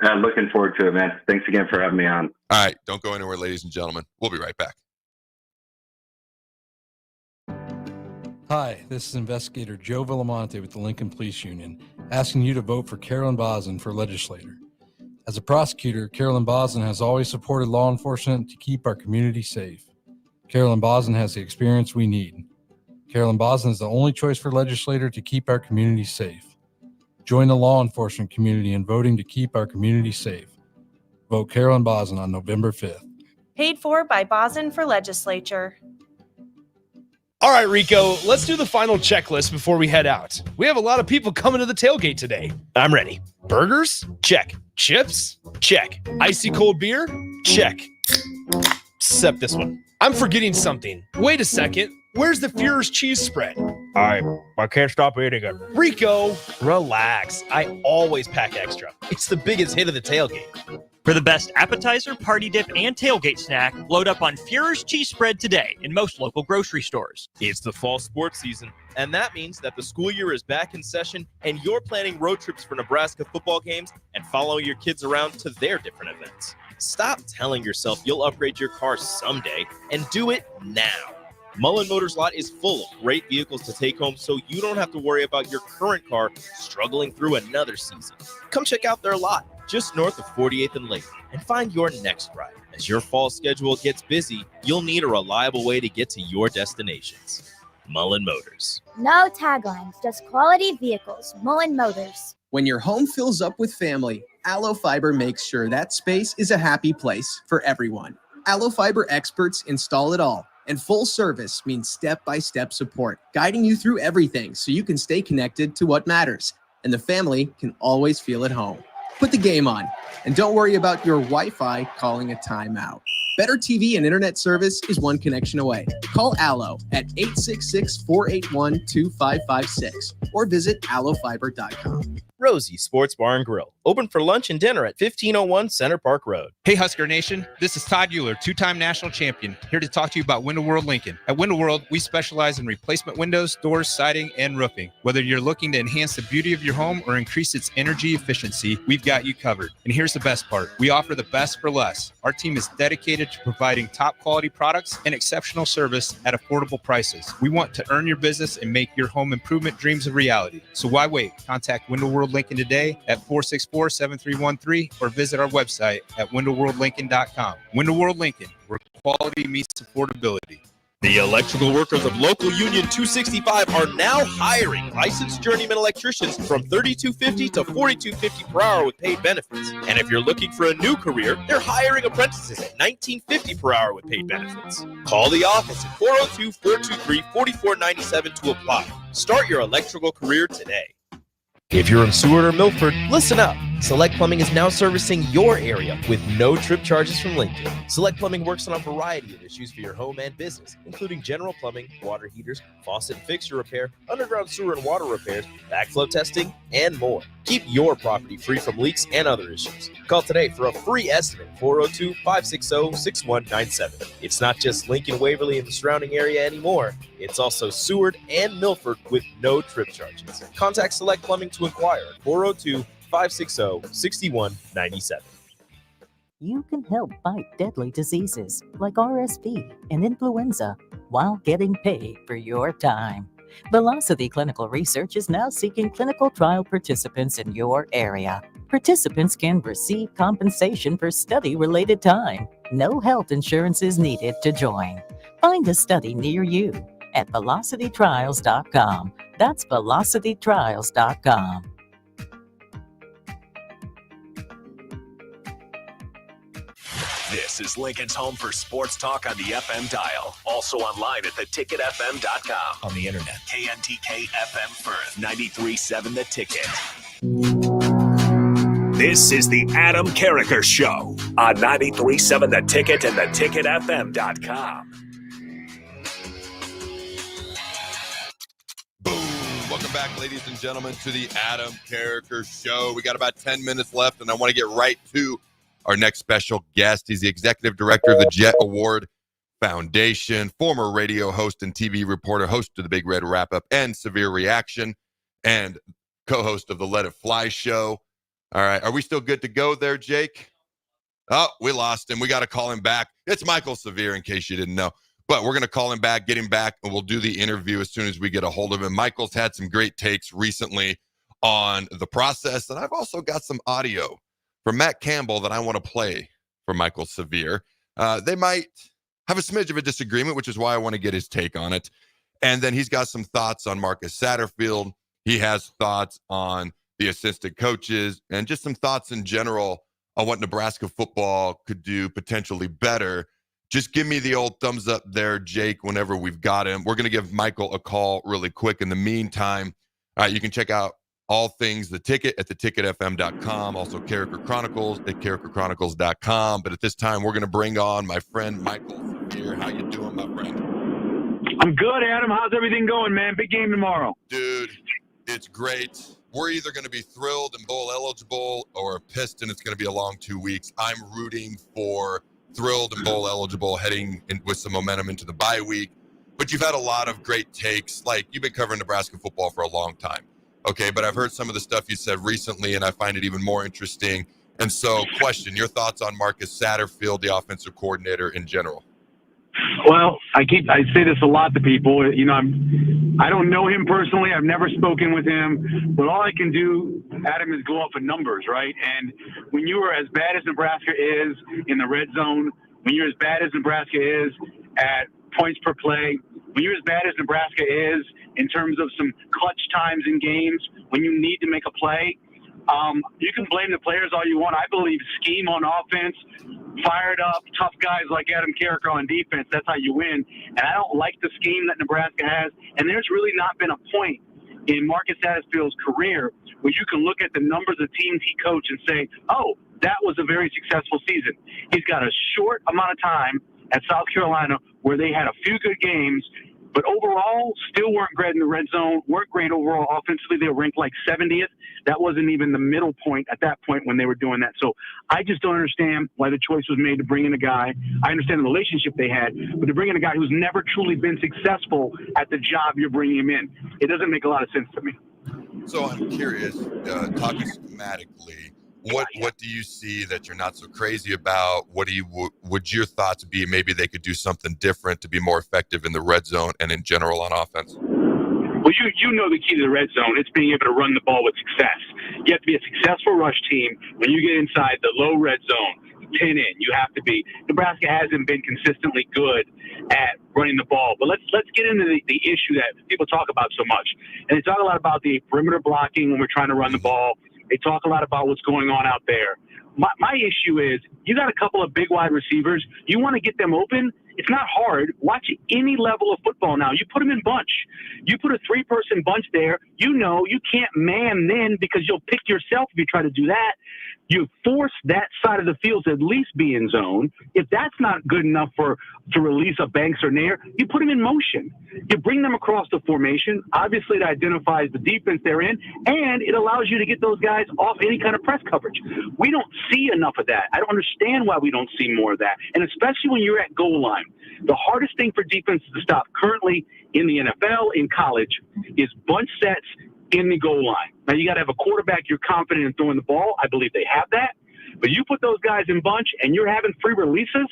I'm looking forward to it, man. Thanks again for having me on. All right. Don't go anywhere, ladies and gentlemen. We'll be right back. Hi, this is Investigator Joe Villamonte with the Lincoln Police Union, asking you to vote for Carolyn Bosin for legislator. As a prosecutor, Carolyn Bosin has always supported law enforcement to keep our community safe. Carolyn Bosin has the experience we need. Carolyn Boslin is the only choice for legislator to keep our community safe. Join the law enforcement community in voting to keep our community safe. Vote Carolyn Boslin on November 5th. Paid for by Boslin for Legislature. All right, Rico, let's do the final checklist before we head out. We have a lot of people coming to the tailgate today. I'm ready. Burgers? Check. Chips? Check. Icy cold beer? Check. Except this one. I'm forgetting something. Wait a second. Where's the Führer's cheese spread? I can't stop eating it. Rico, relax. I always pack extra. It's the biggest hit of the tailgate. For the best appetizer, party dip, and tailgate snack, load up on Führer's cheese spread today in most local grocery stores. It's the fall sports season, and that means that the school year is back in session and you're planning road trips for Nebraska football games and following your kids around to their different events. Stop telling yourself you'll upgrade your car someday and do it now. Mullen Motors lot is full of great vehicles to take home so you don't have to worry about your current car struggling through another season. Come check out their lot just north of 48th and Lake and find your next ride. As your fall schedule gets busy, you'll need a reliable way to get to your destinations. Mullen Motors. No taglines, just quality vehicles. Mullen Motors. When your home fills up with family, Allo Fiber makes sure that space is a happy place for everyone. Allo Fiber experts install it all. And full service means step-by-step support, guiding you through everything so you can stay connected to what matters. And the family can always feel at home. Put the game on, and don't worry about your Wi-Fi calling a timeout. Better TV and internet service is one connection away. Call Allo at 866-481-2556 or visit allofiber.com. Rosie Sports Bar and Grill, open for lunch and dinner at 1501 Center Park Road. Hey Husker Nation, this is Todd Euler, two-time national champion, here to talk to you about Window World Lincoln. At Window World, we specialize in replacement windows, doors, siding, and roofing. Whether you're looking to enhance the beauty of your home or increase its energy efficiency, we've got you covered. And here's the best part, we offer the best for less. Our team is dedicated to providing top quality products and exceptional service at affordable prices. We want to earn your business and make your home improvement dreams a reality. So why wait? Contact Window World Lincoln today at 464-7313 or visit our website at windowworldlincoln.com. Window World Lincoln, where quality meets affordability. The electrical workers of local Union 265 are now hiring licensed journeyman electricians from $32.50 to $42.50 per hour with paid benefits. And if you're looking for a new career, they're hiring apprentices at $19.50 per hour with paid benefits. Call the office at 402-423-4497 to apply. Start your electrical career today. If you're in Seward or Milford, listen up. Select Plumbing is now servicing your area with no trip charges from Lincoln. Select Plumbing works on a variety of issues for your home and business, including general plumbing, water heaters, faucet and fixture repair, underground sewer and water repairs, backflow testing, and more. Keep your property free from leaks and other issues. Call today for a free estimate, 402-560-6197. It's not just Lincoln, Waverly, and the surrounding area anymore. It's also Seward and Milford with no trip charges. Contact Select Plumbing to inquire at 402-560-6197. You can help fight deadly diseases like RSV and influenza while getting paid for your time. Velocity Clinical Research is now seeking clinical trial participants in your area. Participants can receive compensation for study-related time. No health insurance is needed to join. Find a study near you at velocitytrials.com. That's velocitytrials.com. This is Lincoln's home for sports talk on the FM dial. Also online at theticketfm.com. On the internet. KNTK FM Firth. 93.7 The Ticket. This is the Adam Carriker Show on 93.7 The Ticket and theticketfm.com. Welcome back, ladies and gentlemen, to the Adam Carriker Show. We got about 10 minutes left, and I want to get right to our next special guest. He's the executive director of the Jet Award Foundation, former radio host and TV reporter, host of the Big Red Wrap-Up and Severe Reaction, and co-host of the Let It Fly show. All right, are we still good to go there, Jake? Oh, we lost him. We got to call him back. It's Michael Severe, in case you didn't know. But we're going to call him back, get him back, and we'll do the interview as soon as we get a hold of him. Michael's had some great takes recently on the process, and I've also got some audio from Matt Campbell that I want to play for Michael Severe. They might have a smidge of a disagreement, which is why I want to get his take on it. And then he's got some thoughts on Marcus Satterfield. He has thoughts on the assistant coaches and just some thoughts in general on what Nebraska football could do potentially better. Just give me the old thumbs up there, Jake, whenever we've got him. We're going to give Michael a call really quick. In the meantime, you can check out all things The Ticket at theticketfm.com. Also, Carriker Chronicles at carrikerchronicles.com. But at this time, we're going to bring on my friend Michael here. How you doing, my friend? I'm good, Adam. How's everything going, man? Big game tomorrow. Dude, it's great. We're either going to be thrilled and bowl eligible or pissed, and it's going to be a long 2 weeks. I'm rooting for thrilled and bowl eligible heading in with some momentum into the bye week. But you've had a lot of great takes. Like, you've been covering Nebraska football for a long time. Okay, but I've heard some of the stuff you said recently, and I find it even more interesting. And so, question, your thoughts on Marcus Satterfield, the offensive coordinator in general? Well, I say this a lot to people. You know, I don't know him personally. I've never spoken with him, but all I can do, Adam, is go off of numbers, right? And when you are as bad as Nebraska is in the red zone, when you're as bad as Nebraska is at points per play, when you're as bad as Nebraska is in terms of some clutch times in games, when you need to make a play, you can blame the players all you want. I believe scheme on offense, fired up, tough guys like Adam Carriker on defense, that's how you win. And I don't like the scheme that Nebraska has. And there's really not been a point in Marcus Satterfield's career where you can look at the numbers of teams he coached and say, oh, that was a very successful season. He's got a short amount of time at South Carolina where they had a few good games, but overall still weren't great in the red zone, weren't great overall offensively. They were ranked like 70th. That wasn't even the middle point at that point when they were doing that. So I just don't understand why the choice was made to bring in a guy. I understand the relationship they had, but to bring in a guy who's never truly been successful at the job you're bringing him in, it doesn't make a lot of sense to me. So I'm curious, talking schematically, what do you see that you're not so crazy about? What do you would your thoughts be? Maybe they could do something different to be more effective in the red zone and in general on offense. Well, you know the key to the red zone. It's being able to run the ball with success. You have to be a successful rush team when you get inside the low red zone. Pin in. You have to be. Nebraska hasn't been consistently good at running the ball. But let's get into the issue that people talk about so much. And they talk a lot about the perimeter blocking when we're trying to run the ball. They talk a lot about what's going on out there. My issue is you got a couple of big wide receivers. You want to get them open. It's not hard. Watch any level of football now. You put them in bunch. You put a 3-person bunch there. You know you can't man then because you'll pick yourself if you try to do that. You force that side of the field to at least be in zone. If that's not good enough to release a Banks or Nair, you put them in motion. You bring them across the formation. Obviously, it identifies the defense they're in, and it allows you to get those guys off any kind of press coverage. We don't see enough of that. I don't understand why we don't see more of that, and especially when you're at goal line. The hardest thing for defenses to stop currently in the NFL, in college, is bunch sets in the goal line. Now, you got to have a quarterback you're confident in throwing the ball. I believe they have that. But you put those guys in bunch and you're having free releases,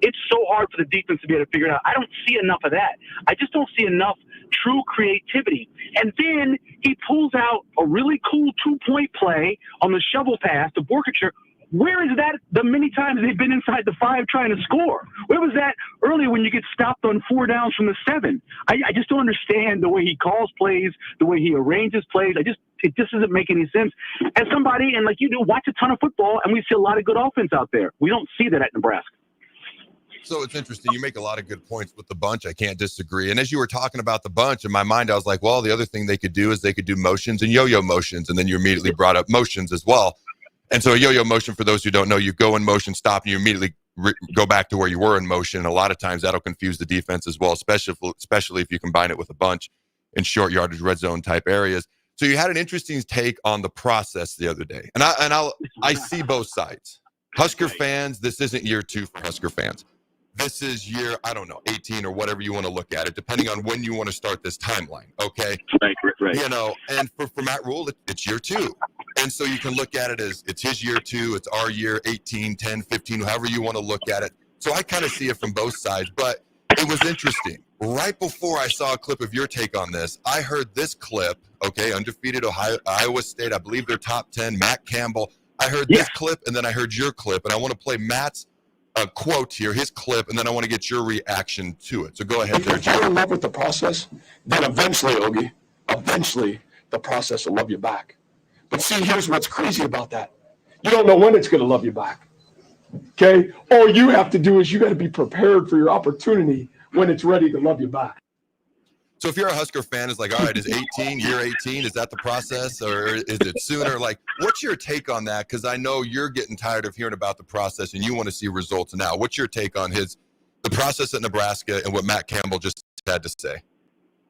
it's so hard for the defense to be able to figure it out. I don't see enough of that. I just don't see enough true creativity. And then he pulls out a really cool 2-point play on the shovel pass to Borkacher. Where is that the many times they've been inside the 5 trying to score? Where was that earlier when you get stopped on 4 downs from the 7? I just don't understand the way he calls plays, the way he arranges plays. It just doesn't make any sense. As somebody, and like you do, watch a ton of football, and we see a lot of good offense out there. We don't see that at Nebraska. So it's interesting. You make a lot of good points with the bunch. I can't disagree. And as you were talking about the bunch, in my mind, I was like, well, the other thing they could do is they could do motions and yo-yo motions. And then you immediately brought up motions as well. And so a yo-yo motion, for those who don't know, you go in motion, stop, and you immediately go back to where you were in motion. And a lot of times that'll confuse the defense as well, especially if you combine it with a bunch in short yardage red zone type areas. So you had an interesting take on the process the other day. And I see both sides. Husker fans, this isn't year 2 for Husker fans. This is year, 18 or whatever you want to look at it, depending on when you want to start this timeline, okay? Right. You know, and for Matt Rule, it's year 2. And so you can look at it as it's his year 2, it's our year 18, 10, 15, however you want to look at it. So I kind of see it from both sides, but it was interesting. Right before I saw a clip of your take on this, I heard this clip, okay, undefeated Iowa State, I believe they're top 10, Matt Campbell. I heard this clip, and then I heard your clip, and I want to play Matt's a quote here, his clip, and then I want to get your reaction to it. So go ahead there, If you're in love with the process, then eventually, Ogie, the process will love you back. But see, here's what's crazy about that. You don't know when it's going to love you back. Okay? All you have to do is you got to be prepared for your opportunity when it's ready to love you back. So if you're a Husker fan, it's like, all right, is year 18, is that the process, or is it sooner? Like, what's your take on that? Because I know you're getting tired of hearing about the process and you want to see results now. What's your take on the process at Nebraska and what Matt Campbell just had to say?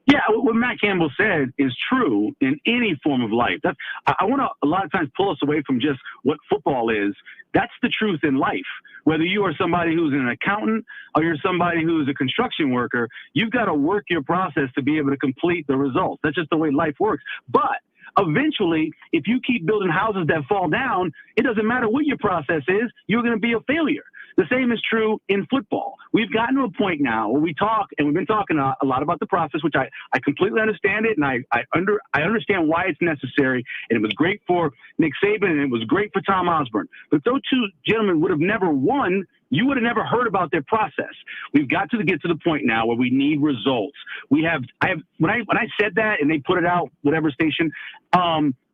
Yeah, what Matt Campbell said is true in any form of life. I want to a lot of times pull us away from just what football is. That's the truth in life. Whether you are somebody who's an accountant or you're somebody who's a construction worker, you've got to work your process to be able to complete the results. That's just the way life works. But eventually, if you keep building houses that fall down, it doesn't matter what your process is, you're going to be a failure. The same is true in football. We've gotten to a point now where we talk, and we've been talking a lot about the process, which I completely understand it, and I understand why it's necessary, and it was great for Nick Saban, and it was great for Tom Osborne. But if those two gentlemen would have never won, you would have never heard about their process. We've got to get to the point now where we need results. When I said that and they put it out, whatever station,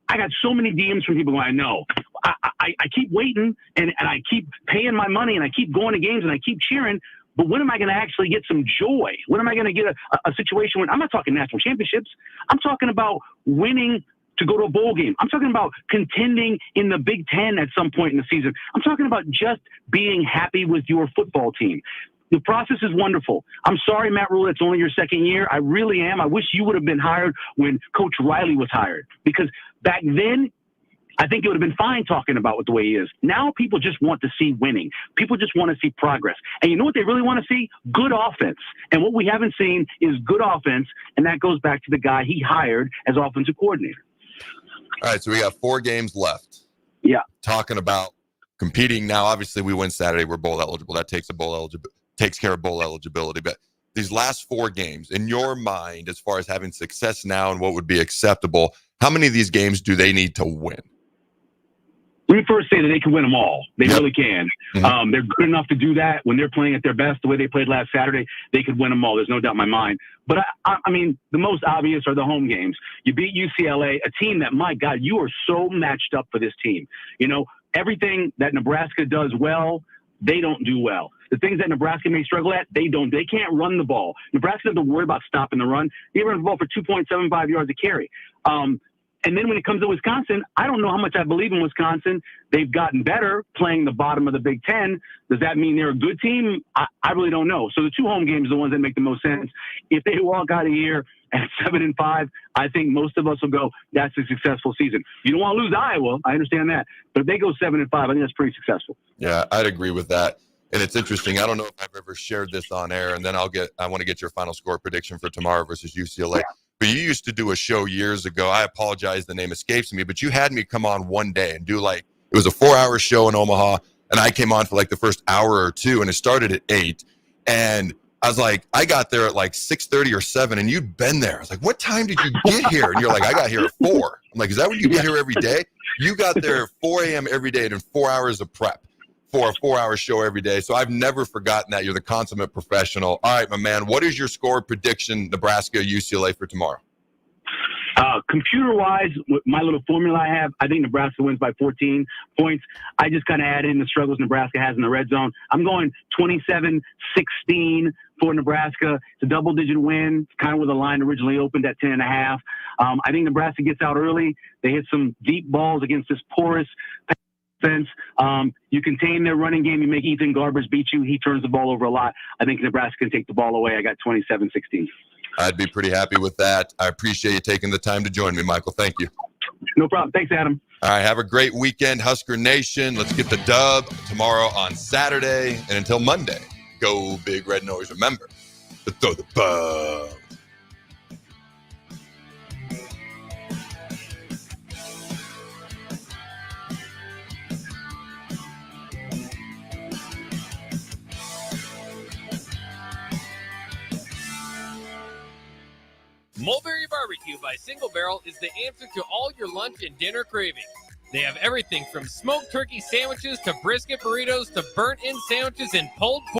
I got so many DMs from people going, I know. I keep waiting and I keep paying my money and I keep going to games and I keep cheering. But when am I going to actually get some joy? When am I going to get a situation when I'm not talking national championships? I'm talking about winning to go to a bowl game. I'm talking about contending in the Big Ten at some point in the season. I'm talking about just being happy with your football team. The process is wonderful. I'm sorry, Matt Rule, it's only your second year. I really am. I wish you would have been hired when Coach Riley was hired, because back then, I think it would have been fine talking about it the way he is. Now people just want to see winning. People just want to see progress. And you know what they really want to see? Good offense. And what we haven't seen is good offense, and that goes back to the guy he hired as offensive coordinator. All right, so we got 4 games left. Yeah. Talking about competing now. Obviously, we win Saturday. We're bowl eligible. That takes care of bowl eligibility. But these last 4 games, in your mind, as far as having success now and what would be acceptable, how many of these games do they need to win? Let me first say that they can win them all. They really can. Mm-hmm. They're good enough to do that. When they're playing at their best, the way they played last Saturday, they could win them all. There's no doubt in my mind. But, I mean, the most obvious are the home games. You beat UCLA, a team that, my God, you are so matched up for this team. You know, everything that Nebraska does well, they don't do well. The things that Nebraska may struggle at, they don't. They can't run the ball. Nebraska doesn't worry about stopping the run. They run the ball for 2.75 yards a carry. And then when it comes to Wisconsin, I don't know how much I believe in Wisconsin. They've gotten better playing the bottom of the Big Ten. Does that mean they're a good team? I really don't know. So the 2 home games are the ones that make the most sense. If they walk out of here at 7-5, I think most of us will go, that's a successful season. You don't want to lose Iowa. I understand that. But if they go 7-5, I think that's pretty successful. Yeah, I'd agree with that. And it's interesting. I don't know if I've ever shared this on air, and then I want to get your final score prediction for tomorrow versus UCLA. But you used to do a show years ago. I apologize, the name escapes me, but you had me come on one day and do it was a 4-hour show in Omaha, and I came on for the first hour or 2, and it started at 8. And I was like, I got there at 6:30 or 7, and you'd been there. I was like, what time did you get here? And you're like, I got here at 4. I'm like, is that when you get here every day? You got there at 4 a.m. every day and 4 hours of prep for a 4-hour show every day. So I've never forgotten that. You're the consummate professional. All right, my man, what is your score prediction, Nebraska, UCLA, for tomorrow? Computer-wise, with my little formula I have, I think Nebraska wins by 14 points. I just kind of added in the struggles Nebraska has in the red zone. I'm going 27-16 for Nebraska. It's a double-digit win, kind of where the line originally opened at 10.5. I think Nebraska gets out early. They hit some deep balls against this porous defense. You contain their running game. You make Ethan Garbers beat you. He turns the ball over a lot. I think Nebraska can take the ball away. I got 27-16. I'd be pretty happy with that. I appreciate you taking the time to join me, Michael. Thank you. No problem. Thanks, Adam. All right, have a great weekend, Husker Nation. Let's get the dub tomorrow on Saturday. And until Monday, go Big Red Nose. Remember to throw the ball. Mulberry Barbecue by Single Barrel is the answer to all your lunch and dinner cravings. They have everything from smoked turkey sandwiches to brisket burritos to burnt-in sandwiches and pulled pork.